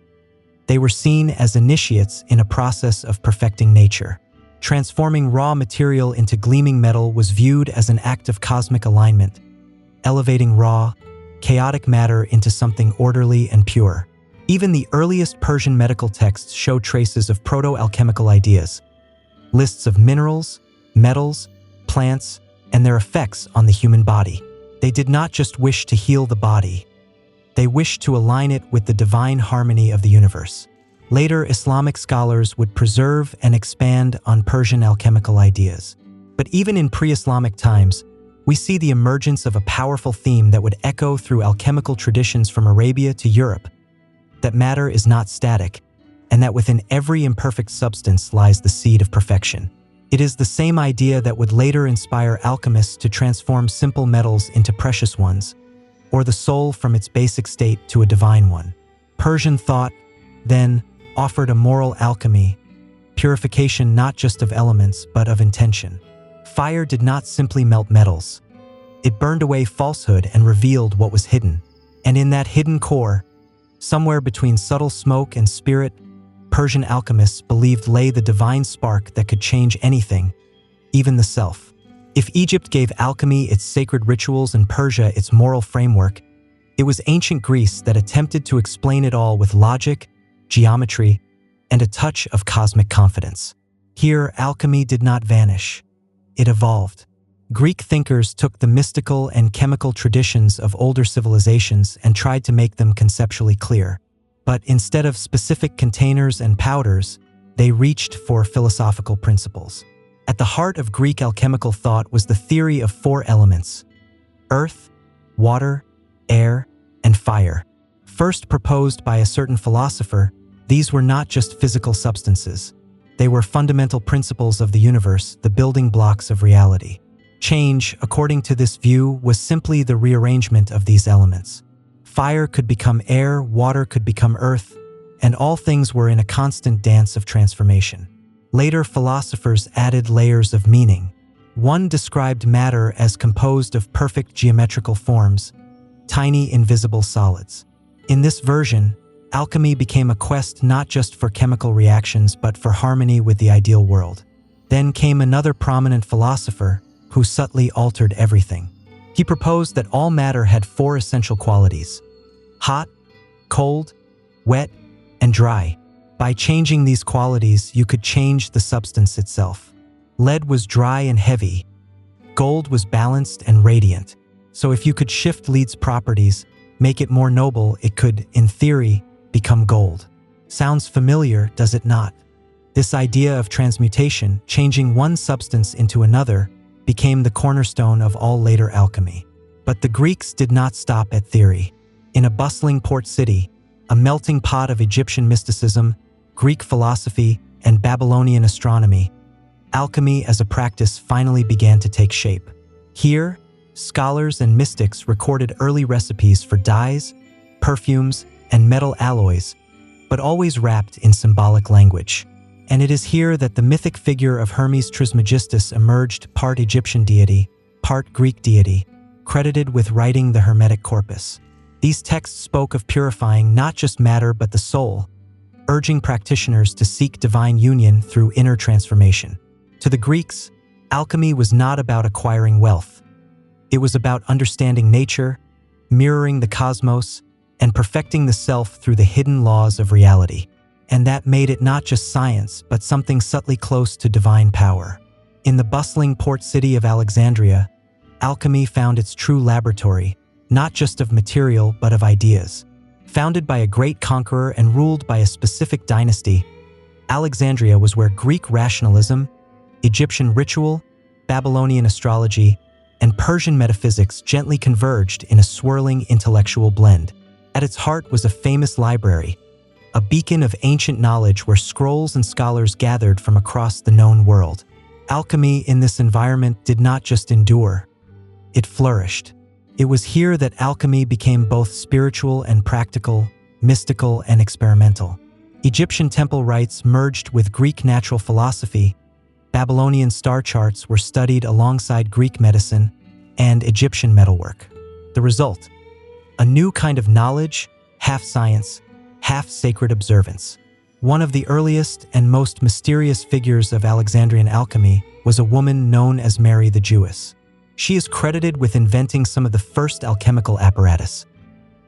They were seen as initiates in a process of perfecting nature. Transforming raw material into gleaming metal was viewed as an act of cosmic alignment, elevating raw, chaotic matter into something orderly and pure. Even the earliest Persian medical texts show traces of proto-alchemical ideas. Lists of minerals, metals, plants, and their effects on the human body. They did not just wish to heal the body. They wished to align it with the divine harmony of the universe. Later, Islamic scholars would preserve and expand on Persian alchemical ideas. But even in pre-Islamic times, we see the emergence of a powerful theme that would echo through alchemical traditions from Arabia to Europe: that matter is not static, and that within every imperfect substance lies the seed of perfection. It is the same idea that would later inspire alchemists to transform simple metals into precious ones, or the soul from its basic state to a divine one. Persian thought, then, offered a moral alchemy, purification not just of elements but of intention. Fire did not simply melt metals. It burned away falsehood and revealed what was hidden. And in that hidden core, somewhere between subtle smoke and spirit, Persian alchemists believed lay the divine spark that could change anything, even the self. If Egypt gave alchemy its sacred rituals and Persia its moral framework, it was ancient Greece that attempted to explain it all with logic, geometry, and a touch of cosmic confidence. Here, alchemy did not vanish. It evolved. Greek thinkers took the mystical and chemical traditions of older civilizations and tried to make them conceptually clear. But instead of specific containers and powders, they reached for philosophical principles. At the heart of Greek alchemical thought was the theory of four elements: earth, water, air, and fire. First proposed by a certain philosopher, these were not just physical substances. They were fundamental principles of the universe, the building blocks of reality. Change, according to this view, was simply the rearrangement of these elements. Fire could become air, water could become earth, and all things were in a constant dance of transformation. Later philosophers added layers of meaning. One described matter as composed of perfect geometrical forms, tiny invisible solids. In this version, alchemy became a quest not just for chemical reactions but for harmony with the ideal world. Then came another prominent philosopher who subtly altered everything. He proposed that all matter had four essential qualities: hot, cold, wet, and dry. By changing these qualities, you could change the substance itself. Lead was dry and heavy. Gold was balanced and radiant. So if you could shift lead's properties, make it more noble, it could, in theory, become gold. Sounds familiar, does it not? This idea of transmutation, changing one substance into another, became the cornerstone of all later alchemy. But the Greeks did not stop at theory. In a bustling port city, a melting pot of Egyptian mysticism, Greek philosophy, and Babylonian astronomy, alchemy as a practice finally began to take shape. Here, scholars and mystics recorded early recipes for dyes, perfumes, and metal alloys, but always wrapped in symbolic language. And it is here that the mythic figure of Hermes Trismegistus emerged, part Egyptian deity, part Greek deity, credited with writing the Hermetic corpus. These texts spoke of purifying not just matter but the soul, urging practitioners to seek divine union through inner transformation. To the Greeks, alchemy was not about acquiring wealth. It was about understanding nature, mirroring the cosmos, and perfecting the self through the hidden laws of reality. And that made it not just science, but something subtly close to divine power. In the bustling port city of Alexandria, alchemy found its true laboratory, not just of material but of ideas. Founded by a great conqueror and ruled by a specific dynasty, Alexandria was where Greek rationalism, Egyptian ritual, Babylonian astrology, and Persian metaphysics gently converged in a swirling intellectual blend. At its heart was a famous library, a beacon of ancient knowledge where scrolls and scholars gathered from across the known world. Alchemy in this environment did not just endure, it flourished. It was here that alchemy became both spiritual and practical, mystical and experimental. Egyptian temple rites merged with Greek natural philosophy. Babylonian star charts were studied alongside Greek medicine and Egyptian metalwork. The result: a new kind of knowledge, half science, half sacred observance. One of the earliest and most mysterious figures of Alexandrian alchemy was a woman known as Mary the Jewess. She is credited with inventing some of the first alchemical apparatus: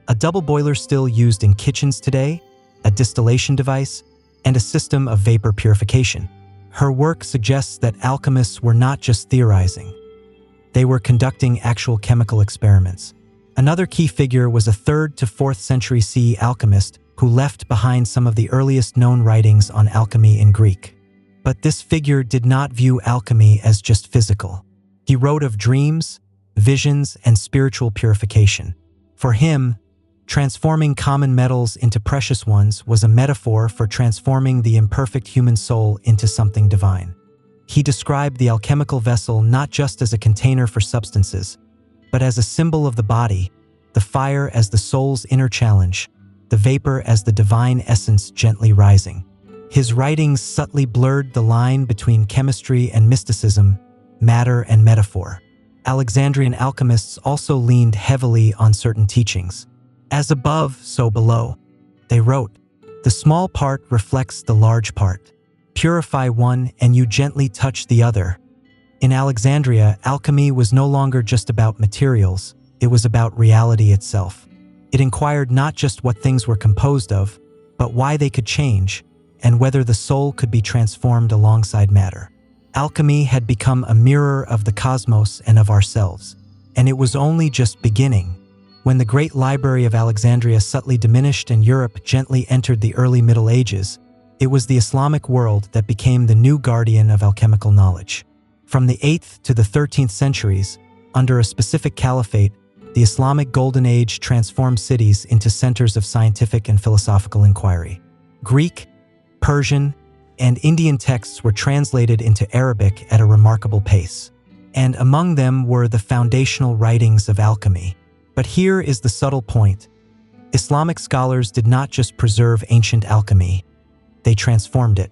a double boiler still used in kitchens today, a distillation device, and a system of vapor purification. Her work suggests that alchemists were not just theorizing. They were conducting actual chemical experiments. Another key figure was a 3rd to 4th century CE alchemist who left behind some of the earliest known writings on alchemy in Greek. But this figure did not view alchemy as just physical. He wrote of dreams, visions, and spiritual purification. For him, transforming common metals into precious ones was a metaphor for transforming the imperfect human soul into something divine. He described the alchemical vessel not just as a container for substances, but as a symbol of the body, the fire as the soul's inner challenge, the vapor as the divine essence gently rising. His writings subtly blurred the line between chemistry and mysticism, matter and metaphor. Alexandrian alchemists also leaned heavily on certain teachings. As above, so below. They wrote, "The small part reflects the large part. Purify one and you gently touch the other." In Alexandria, alchemy was no longer just about materials, it was about reality itself. It inquired not just what things were composed of, but why they could change, and whether the soul could be transformed alongside matter. Alchemy had become a mirror of the cosmos and of ourselves, and it was only just beginning. When the great library of Alexandria subtly diminished and Europe gently entered the early Middle Ages, it was the Islamic world that became the new guardian of alchemical knowledge. From the 8th to the 13th centuries, under a specific caliphate, the Islamic Golden Age transformed cities into centers of scientific and philosophical inquiry. Greek, Persian, and Indian texts were translated into Arabic at a remarkable pace. And among them were the foundational writings of alchemy. But here is the subtle point. Islamic scholars did not just preserve ancient alchemy, they transformed it.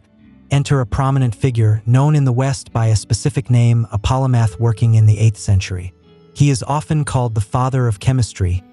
Enter a prominent figure known in the West by a specific name, a polymath working in the 8th century. He is often called the father of chemistry,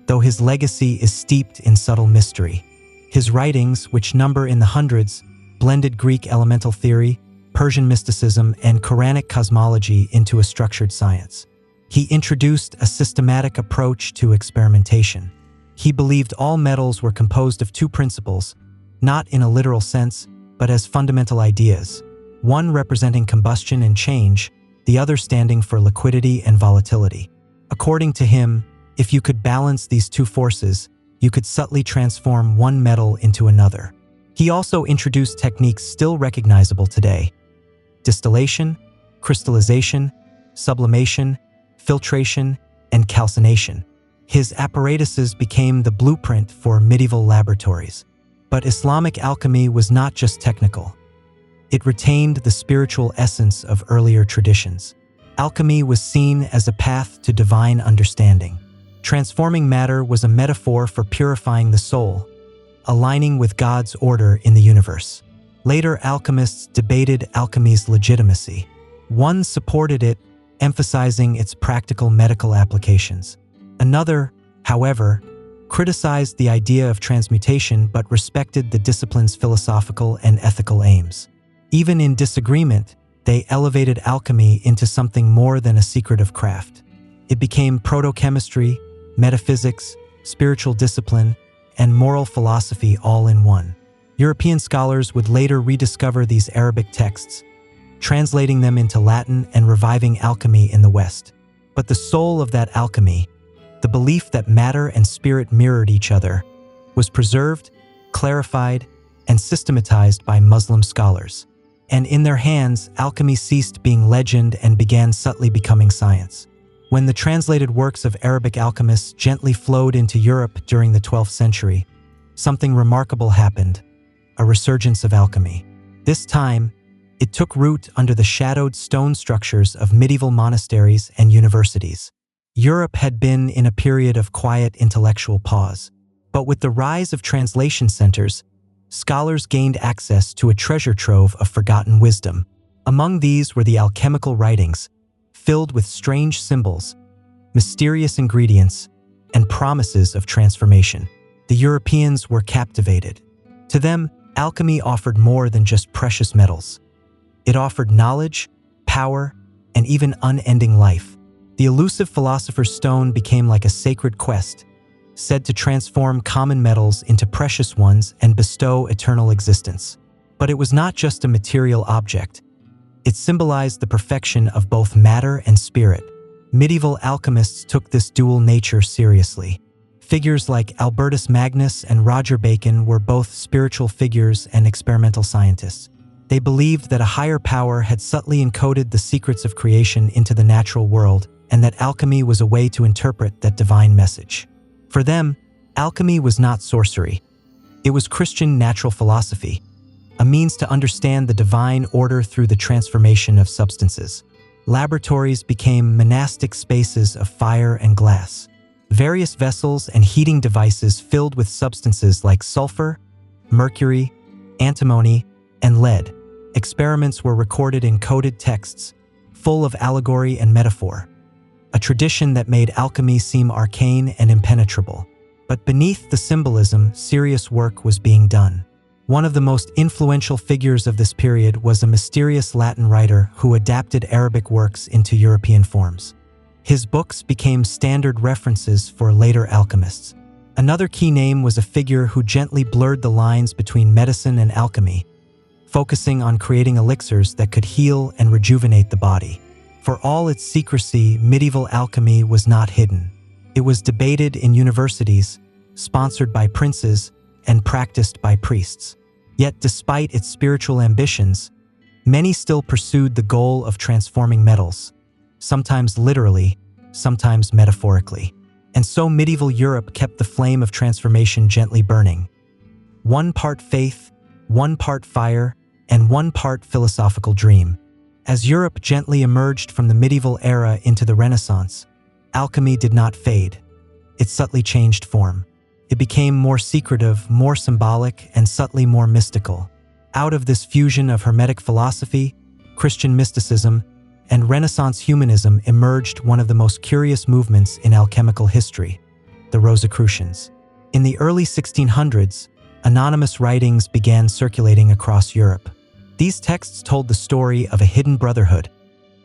though his legacy is steeped in subtle mystery. His writings, which number in the hundreds, blended Greek elemental theory, Persian mysticism, and Quranic cosmology into a structured science. He introduced a systematic approach to experimentation. He believed all metals were composed of two principles, not in a literal sense, but as fundamental ideas, one representing combustion and change, the other standing for liquidity and volatility. According to him, if you could balance these two forces, you could subtly transform one metal into another. He also introduced techniques still recognizable today: distillation, crystallization, sublimation, filtration, and calcination. His apparatuses became the blueprint for medieval laboratories. But Islamic alchemy was not just technical. It retained the spiritual essence of earlier traditions. Alchemy was seen as a path to divine understanding. Transforming matter was a metaphor for purifying the soul, aligning with God's order in the universe. Later alchemists debated alchemy's legitimacy. One supported it, emphasizing its practical medical applications. Another, however, criticized the idea of transmutation but respected the discipline's philosophical and ethical aims. Even in disagreement, they elevated alchemy into something more than a secretive craft. It became proto-chemistry, metaphysics, spiritual discipline, and moral philosophy all in one. European scholars would later rediscover these Arabic texts, translating them into Latin and reviving alchemy in the West. But the soul of that alchemy, the belief that matter and spirit mirrored each other, was preserved, clarified, and systematized by Muslim scholars. And in their hands, alchemy ceased being legend and began subtly becoming science. When the translated works of Arabic alchemists gently flowed into Europe during the 12th century, something remarkable happened: a resurgence of alchemy. This time, it took root under the shadowed stone structures of medieval monasteries and universities. Europe had been in a period of quiet intellectual pause, but with the rise of translation centers, scholars gained access to a treasure trove of forgotten wisdom. Among these were the alchemical writings, filled with strange symbols, mysterious ingredients, and promises of transformation. The Europeans were captivated. To them, alchemy offered more than just precious metals. It offered knowledge, power, and even unending life. The elusive philosopher's stone became like a sacred quest, said to transform common metals into precious ones and bestow eternal existence. But it was not just a material object. It symbolized the perfection of both matter and spirit. Medieval alchemists took this dual nature seriously. Figures like Albertus Magnus and Roger Bacon were both spiritual figures and experimental scientists. They believed that a higher power had subtly encoded the secrets of creation into the natural world, and that alchemy was a way to interpret that divine message. For them, alchemy was not sorcery. It was Christian natural philosophy, a means to understand the divine order through the transformation of substances. Laboratories became monastic spaces of fire and glass. Various vessels and heating devices filled with substances like sulfur, mercury, antimony, and lead. Experiments were recorded in coded texts, full of allegory and metaphor, a tradition that made alchemy seem arcane and impenetrable. But beneath the symbolism, serious work was being done. One of the most influential figures of this period was a mysterious Latin writer who adapted Arabic works into European forms. His books became standard references for later alchemists. Another key name was a figure who gently blurred the lines between medicine and alchemy, focusing on creating elixirs that could heal and rejuvenate the body. For all its secrecy, medieval alchemy was not hidden. It was debated in universities, sponsored by princes, and practiced by priests. Yet despite its spiritual ambitions, many still pursued the goal of transforming metals, sometimes literally, sometimes metaphorically. And so medieval Europe kept the flame of transformation gently burning. One part faith, one part fire, and one part philosophical dream. As Europe gently emerged from the medieval era into the Renaissance, alchemy did not fade. It subtly changed form. It became more secretive, more symbolic, and subtly more mystical. Out of this fusion of Hermetic philosophy, Christian mysticism, and Renaissance humanism emerged one of the most curious movements in alchemical history, the Rosicrucians. In the early 1600s, anonymous writings began circulating across Europe. These texts told the story of a hidden brotherhood,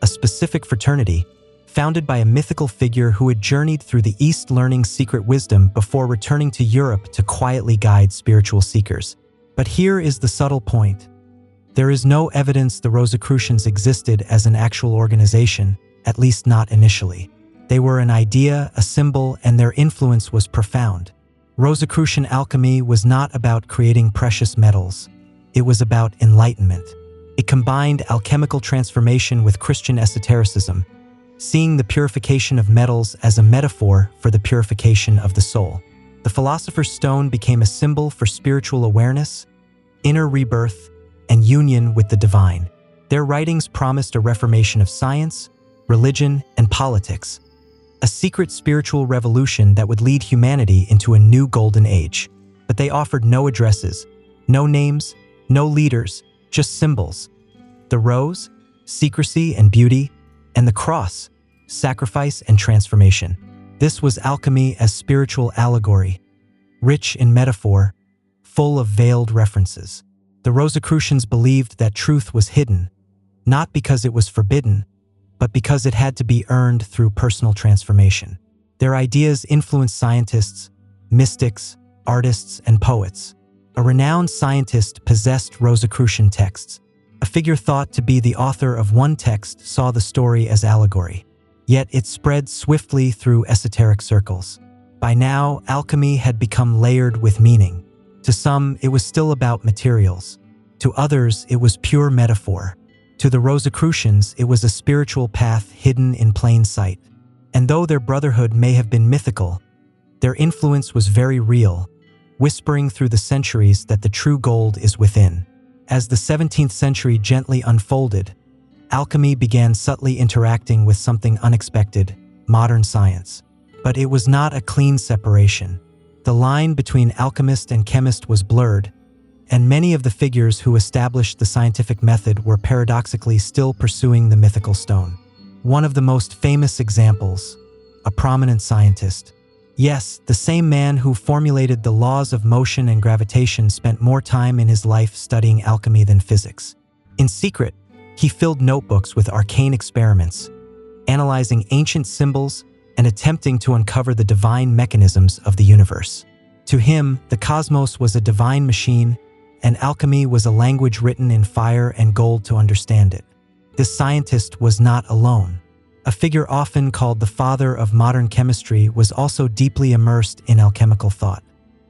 a specific fraternity, founded by a mythical figure who had journeyed through the East learning secret wisdom before returning to Europe to quietly guide spiritual seekers. But here is the subtle point. There is no evidence the Rosicrucians existed as an actual organization, at least not initially. They were an idea, a symbol, and their influence was profound. Rosicrucian alchemy was not about creating precious metals. It was about enlightenment. It combined alchemical transformation with Christian esotericism, seeing the purification of metals as a metaphor for the purification of the soul. The philosopher's stone became a symbol for spiritual awareness, inner rebirth, and union with the divine. Their writings promised a reformation of science, religion, and politics, a secret spiritual revolution that would lead humanity into a new golden age. But they offered no addresses, no names, no leaders, just symbols. The rose, secrecy and beauty, and the cross, sacrifice and transformation. This was alchemy as spiritual allegory, rich in metaphor, full of veiled references. The Rosicrucians believed that truth was hidden, not because it was forbidden, but because it had to be earned through personal transformation. Their ideas influenced scientists, mystics, artists, and poets. A renowned scientist possessed Rosicrucian texts. A figure thought to be the author of one text saw the story as allegory. Yet it spread swiftly through esoteric circles. By now, alchemy had become layered with meaning. To some, it was still about materials. To others, it was pure metaphor. To the Rosicrucians, it was a spiritual path hidden in plain sight. And though their brotherhood may have been mythical, their influence was very real, whispering through the centuries that the true gold is within. As the 17th century gently unfolded, alchemy began subtly interacting with something unexpected, modern science. But it was not a clean separation. The line between alchemist and chemist was blurred, and many of the figures who established the scientific method were paradoxically still pursuing the mythical stone. One of the most famous examples, a prominent scientist. Yes, the same man who formulated the laws of motion and gravitation spent more time in his life studying alchemy than physics. In secret, he filled notebooks with arcane experiments, analyzing ancient symbols and attempting to uncover the divine mechanisms of the universe. To him, the cosmos was a divine machine, and alchemy was a language written in fire and gold to understand it. This scientist was not alone. A figure often called the father of modern chemistry was also deeply immersed in alchemical thought.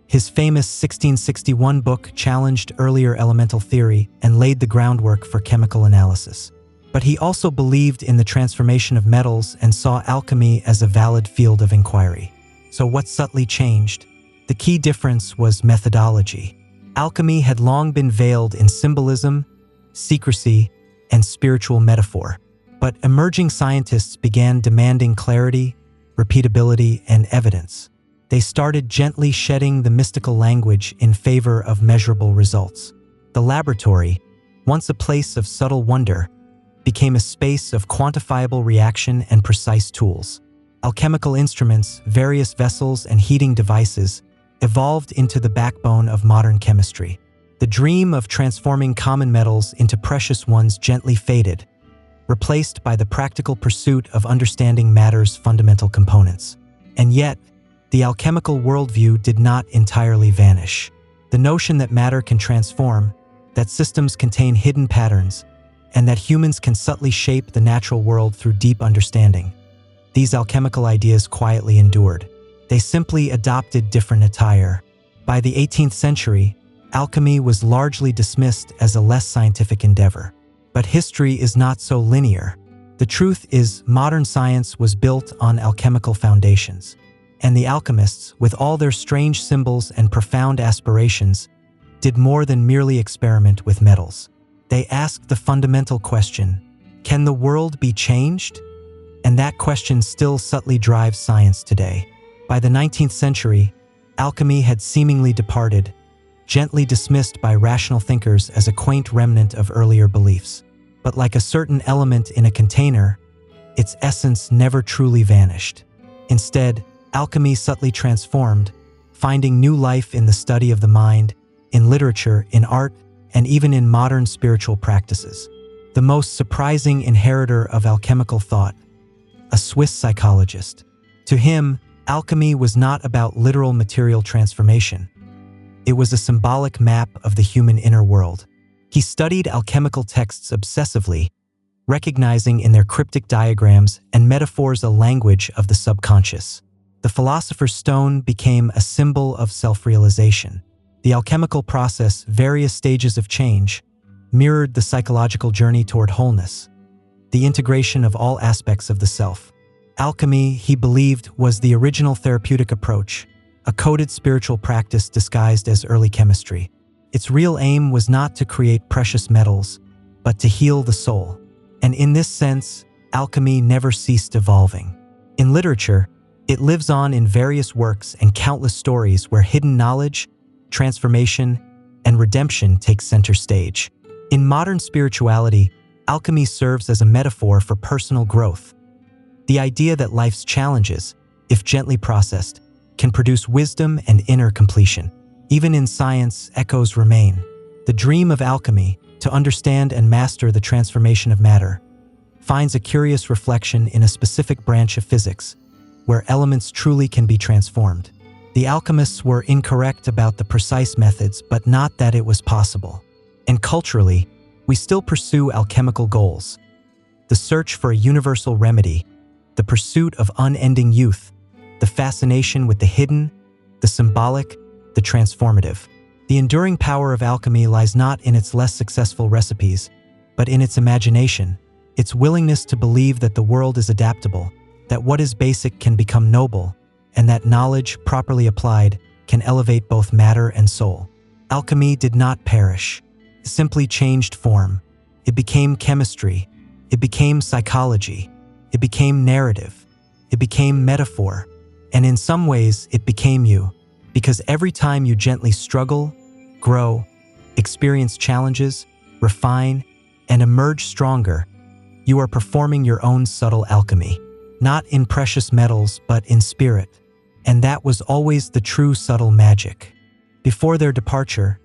His famous 1661 book challenged earlier elemental theory and laid the groundwork for chemical analysis. But he also believed in the transformation of metals and saw alchemy as a valid field of inquiry. So what subtly changed? The key difference was methodology. Alchemy had long been veiled in symbolism, secrecy, and spiritual metaphor. But emerging scientists began demanding clarity, repeatability, and evidence. They started gently shedding the mystical language in favor of measurable results. The laboratory, once a place of subtle wonder, became a space of quantifiable reaction and precise tools. Alchemical instruments, various vessels, and heating devices evolved into the backbone of modern chemistry. The dream of transforming common metals into precious ones gently faded, replaced by the practical pursuit of understanding matter's fundamental components. And yet, the alchemical worldview did not entirely vanish. The notion that matter can transform, that systems contain hidden patterns, and that humans can subtly shape the natural world through deep understanding. These alchemical ideas quietly endured. They simply adopted different attire. By the 18th century, alchemy was largely dismissed as a less scientific endeavor. But history is not so linear. The truth is, modern science was built on alchemical foundations. And the alchemists, with all their strange symbols and profound aspirations, did more than merely experiment with metals. They asked the fundamental question, can the world be changed? And that question still subtly drives science today. By the 19th century, alchemy had seemingly departed, gently dismissed by rational thinkers as a quaint remnant of earlier beliefs. But like a certain element in a container, its essence never truly vanished. Instead, alchemy subtly transformed, finding new life in the study of the mind, in literature, in art, and even in modern spiritual practices. The most surprising inheritor of alchemical thought, a Swiss psychologist. To him, alchemy was not about literal material transformation. It was a symbolic map of the human inner world. He studied alchemical texts obsessively, recognizing in their cryptic diagrams and metaphors a language of the subconscious. The philosopher's stone became a symbol of self-realization. The alchemical process, various stages of change, mirrored the psychological journey toward wholeness, the integration of all aspects of the self. Alchemy, he believed, was the original therapeutic approach, a coded spiritual practice disguised as early chemistry. Its real aim was not to create precious metals, but to heal the soul. And in this sense, alchemy never ceased evolving. In literature, it lives on in various works and countless stories where hidden knowledge, transformation, and redemption take center stage. In modern spirituality, alchemy serves as a metaphor for personal growth. The idea that life's challenges, if gently processed, can produce wisdom and inner completion. Even in science, echoes remain. The dream of alchemy, to understand and master the transformation of matter, finds a curious reflection in a specific branch of physics, where elements truly can be transformed. The alchemists were incorrect about the precise methods, but not that it was possible. And culturally, we still pursue alchemical goals. The search for a universal remedy, the pursuit of unending youth, the fascination with the hidden, the symbolic, the transformative. The enduring power of alchemy lies not in its less successful recipes, but in its imagination, its willingness to believe that the world is adaptable, that what is basic can become noble, and that knowledge, properly applied, can elevate both matter and soul. Alchemy did not perish. It simply changed form. It became chemistry. It became psychology. It became narrative. It became metaphor. And in some ways, it became you. Because every time you gently struggle, grow, experience challenges, refine, and emerge stronger, you are performing your own subtle alchemy. Not in precious metals, but in spirit. And that was always the true subtle magic. Before their departure,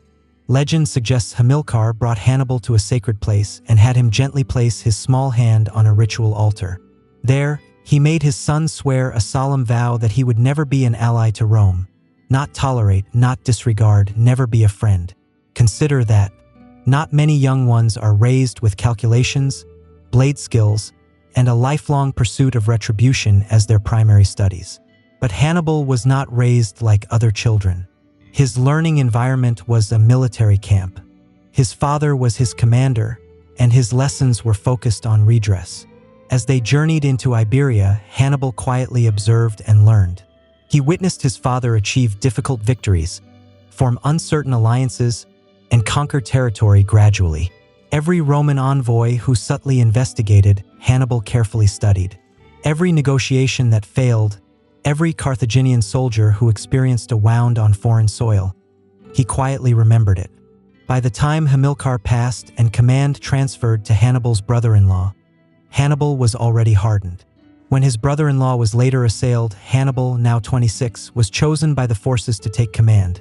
legend suggests Hamilcar brought Hannibal to a sacred place and had him gently place his small hand on a ritual altar. There, he made his son swear a solemn vow that he would never be an ally to Rome. Not tolerate, not disregard, never be a friend. Consider that. Not many young ones are raised with calculations, blade skills, and a lifelong pursuit of retribution as their primary studies. But Hannibal was not raised like other children. His learning environment was a military camp. His father was his commander, and his lessons were focused on redress. As they journeyed into Iberia, Hannibal quietly observed and learned. He witnessed his father achieve difficult victories, form uncertain alliances, and conquer territory gradually. Every Roman envoy who subtly investigated, Hannibal carefully studied. Every negotiation that failed, every Carthaginian soldier who experienced a wound on foreign soil, he quietly remembered it. By the time Hamilcar passed and command transferred to Hannibal's brother-in-law, Hannibal was already hardened. When his brother-in-law was later assailed, Hannibal, now 26, was chosen by the forces to take command.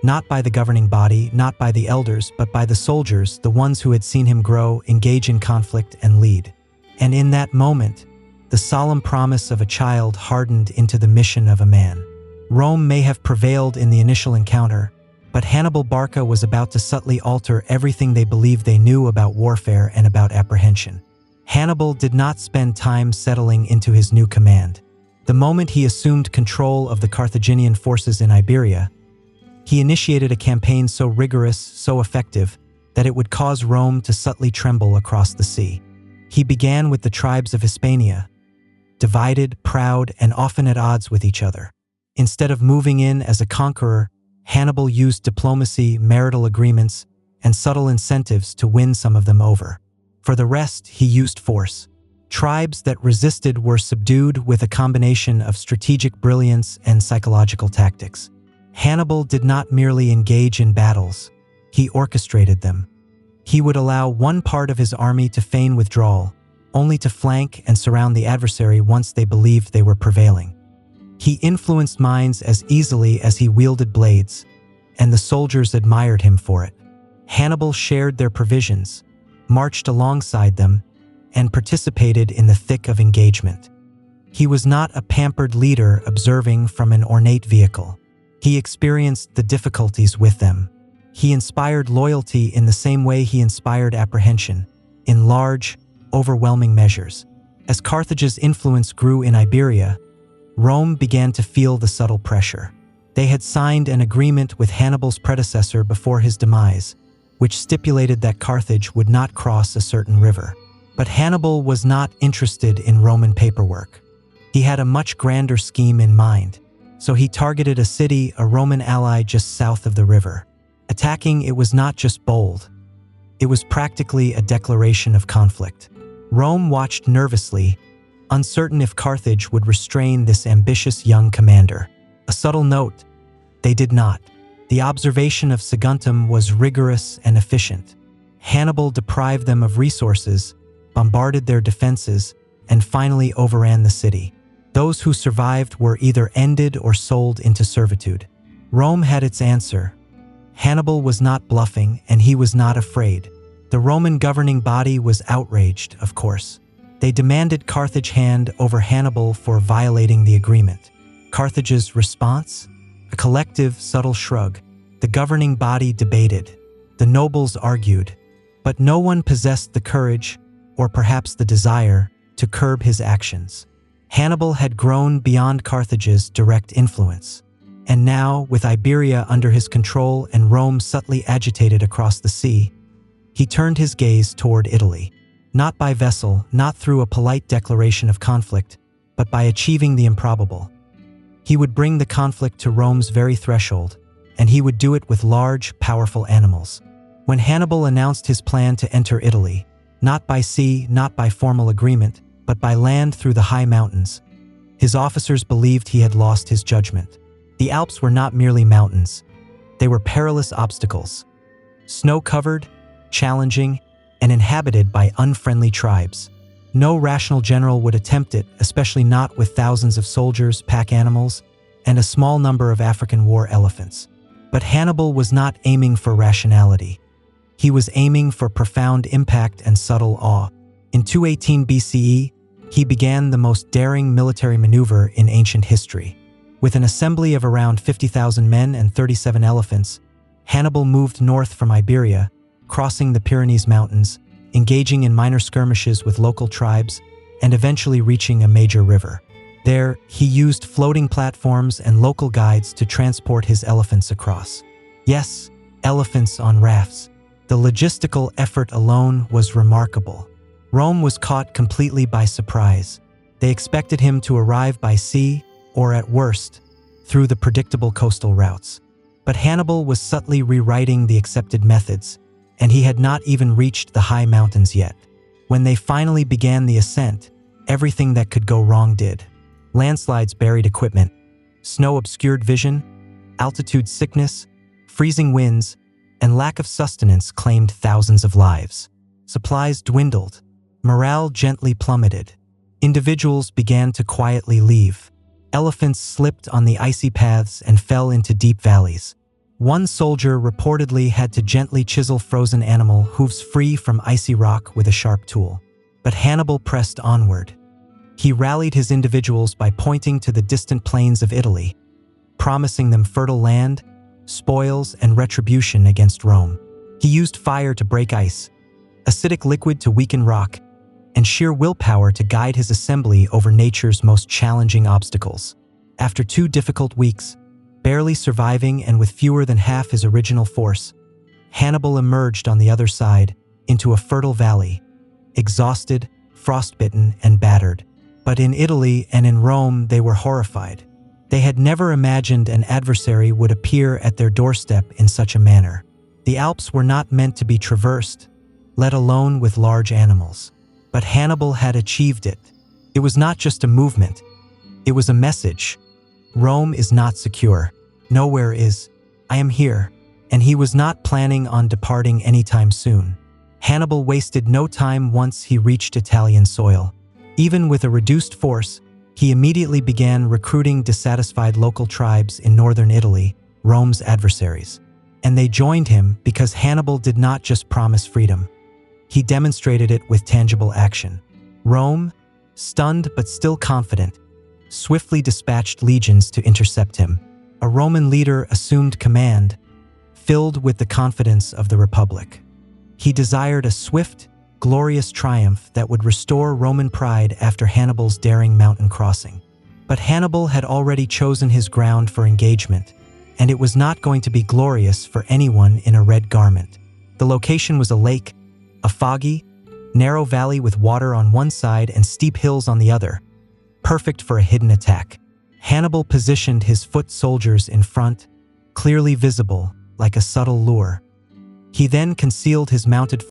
Not by the governing body, not by the elders, but by the soldiers, the ones who had seen him grow, engage in conflict, and lead. And in that moment, the solemn promise of a child hardened into the mission of a man. Rome may have prevailed in the initial encounter, but Hannibal Barca was about to subtly alter everything they believed they knew about warfare and about apprehension. Hannibal did not spend time settling into his new command. The moment he assumed control of the Carthaginian forces in Iberia, he initiated a campaign so rigorous, so effective, that it would cause Rome to subtly tremble across the sea. He began with the tribes of Hispania, divided, proud, and often at odds with each other. Instead of moving in as a conqueror, Hannibal used diplomacy, marital agreements, and subtle incentives to win some of them over. For the rest, he used force. Tribes that resisted were subdued with a combination of strategic brilliance and psychological tactics. Hannibal did not merely engage in battles, he orchestrated them. He would allow one part of his army to feign withdrawal, only to flank and surround the adversary once they believed they were prevailing. He influenced minds as easily as he wielded blades, and the soldiers admired him for it. Hannibal shared their provisions, marched alongside them, and participated in the thick of engagement. He was not a pampered leader observing from an ornate vehicle. He experienced the difficulties with them. He inspired loyalty in the same way he inspired apprehension, in large, overwhelming measures. As Carthage's influence grew in Iberia, Rome began to feel the subtle pressure. They had signed an agreement with Hannibal's predecessor before his demise, which stipulated that Carthage would not cross a certain river. But Hannibal was not interested in Roman paperwork. He had a much grander scheme in mind, so he targeted a city, a Roman ally just south of the river. Attacking it was not just bold, it was practically a declaration of conflict. Rome watched nervously, uncertain if Carthage would restrain this ambitious young commander. A subtle note: they did not. The observation of Saguntum was rigorous and efficient. Hannibal deprived them of resources, bombarded their defenses, and finally overran the city. Those who survived were either ended or sold into servitude. Rome had its answer. Hannibal was not bluffing, and he was not afraid. The Roman governing body was outraged, of course. They demanded Carthage hand over Hannibal for violating the agreement. Carthage's response? A collective, subtle shrug. The governing body debated. The nobles argued. But no one possessed the courage, or perhaps the desire, to curb his actions. Hannibal had grown beyond Carthage's direct influence. And now, with Iberia under his control and Rome subtly agitated across the sea, he turned his gaze toward Italy. Not by vessel, not through a polite declaration of conflict, but by achieving the improbable. He would bring the conflict to Rome's very threshold, and he would do it with large, powerful animals. When Hannibal announced his plan to enter Italy, not by sea, not by formal agreement, but by land through the high mountains, his officers believed he had lost his judgment. The Alps were not merely mountains. They were perilous obstacles. Snow-covered, challenging, and inhabited by unfriendly tribes. No rational general would attempt it, especially not with thousands of soldiers, pack animals, and a small number of African war elephants. But Hannibal was not aiming for rationality. He was aiming for profound impact and subtle awe. In 218 BCE, he began the most daring military maneuver in ancient history. With an assembly of around 50,000 men and 37 elephants, Hannibal moved north from Iberia, crossing the Pyrenees Mountains, engaging in minor skirmishes with local tribes, and eventually reaching a major river. There, he used floating platforms and local guides to transport his elephants across. Yes, elephants on rafts. The logistical effort alone was remarkable. Rome was caught completely by surprise. They expected him to arrive by sea, or at worst, through the predictable coastal routes. But Hannibal was subtly rewriting the accepted methods, and he had not even reached the high mountains yet. When they finally began the ascent, everything that could go wrong did. Landslides buried equipment, snow obscured vision, altitude sickness, freezing winds, and lack of sustenance claimed thousands of lives. Supplies dwindled, morale gently plummeted. Individuals began to quietly leave. Elephants slipped on the icy paths and fell into deep valleys. One soldier reportedly had to gently chisel frozen animal hooves free from icy rock with a sharp tool. But Hannibal pressed onward. He rallied his individuals by pointing to the distant plains of Italy, promising them fertile land, spoils, and retribution against Rome. He used fire to break ice, acidic liquid to weaken rock, and sheer willpower to guide his assembly over nature's most challenging obstacles. After 2 difficult weeks, barely surviving and with fewer than half his original force, Hannibal emerged on the other side into a fertile valley, exhausted, frostbitten, and battered. But in Italy and in Rome, they were horrified. They had never imagined an adversary would appear at their doorstep in such a manner. The Alps were not meant to be traversed, let alone with large animals. But Hannibal had achieved it. It was not just a movement, it was a message. Rome is not secure. Nowhere is. I am here. And he was not planning on departing anytime soon. Hannibal wasted no time once he reached Italian soil. Even with a reduced force, he immediately began recruiting dissatisfied local tribes in northern Italy, Rome's adversaries. And they joined him because Hannibal did not just promise freedom. He demonstrated it with tangible action. Rome, stunned but still confident, swiftly dispatched legions to intercept him. A Roman leader assumed command, filled with the confidence of the Republic. He desired a swift, glorious triumph that would restore Roman pride after Hannibal's daring mountain crossing. But Hannibal had already chosen his ground for engagement, and it was not going to be glorious for anyone in a red garment. The location was a lake, a foggy, narrow valley with water on one side and steep hills on the other, perfect for a hidden attack. Hannibal positioned his foot soldiers in front, clearly visible, like a subtle lure. He then concealed his mounted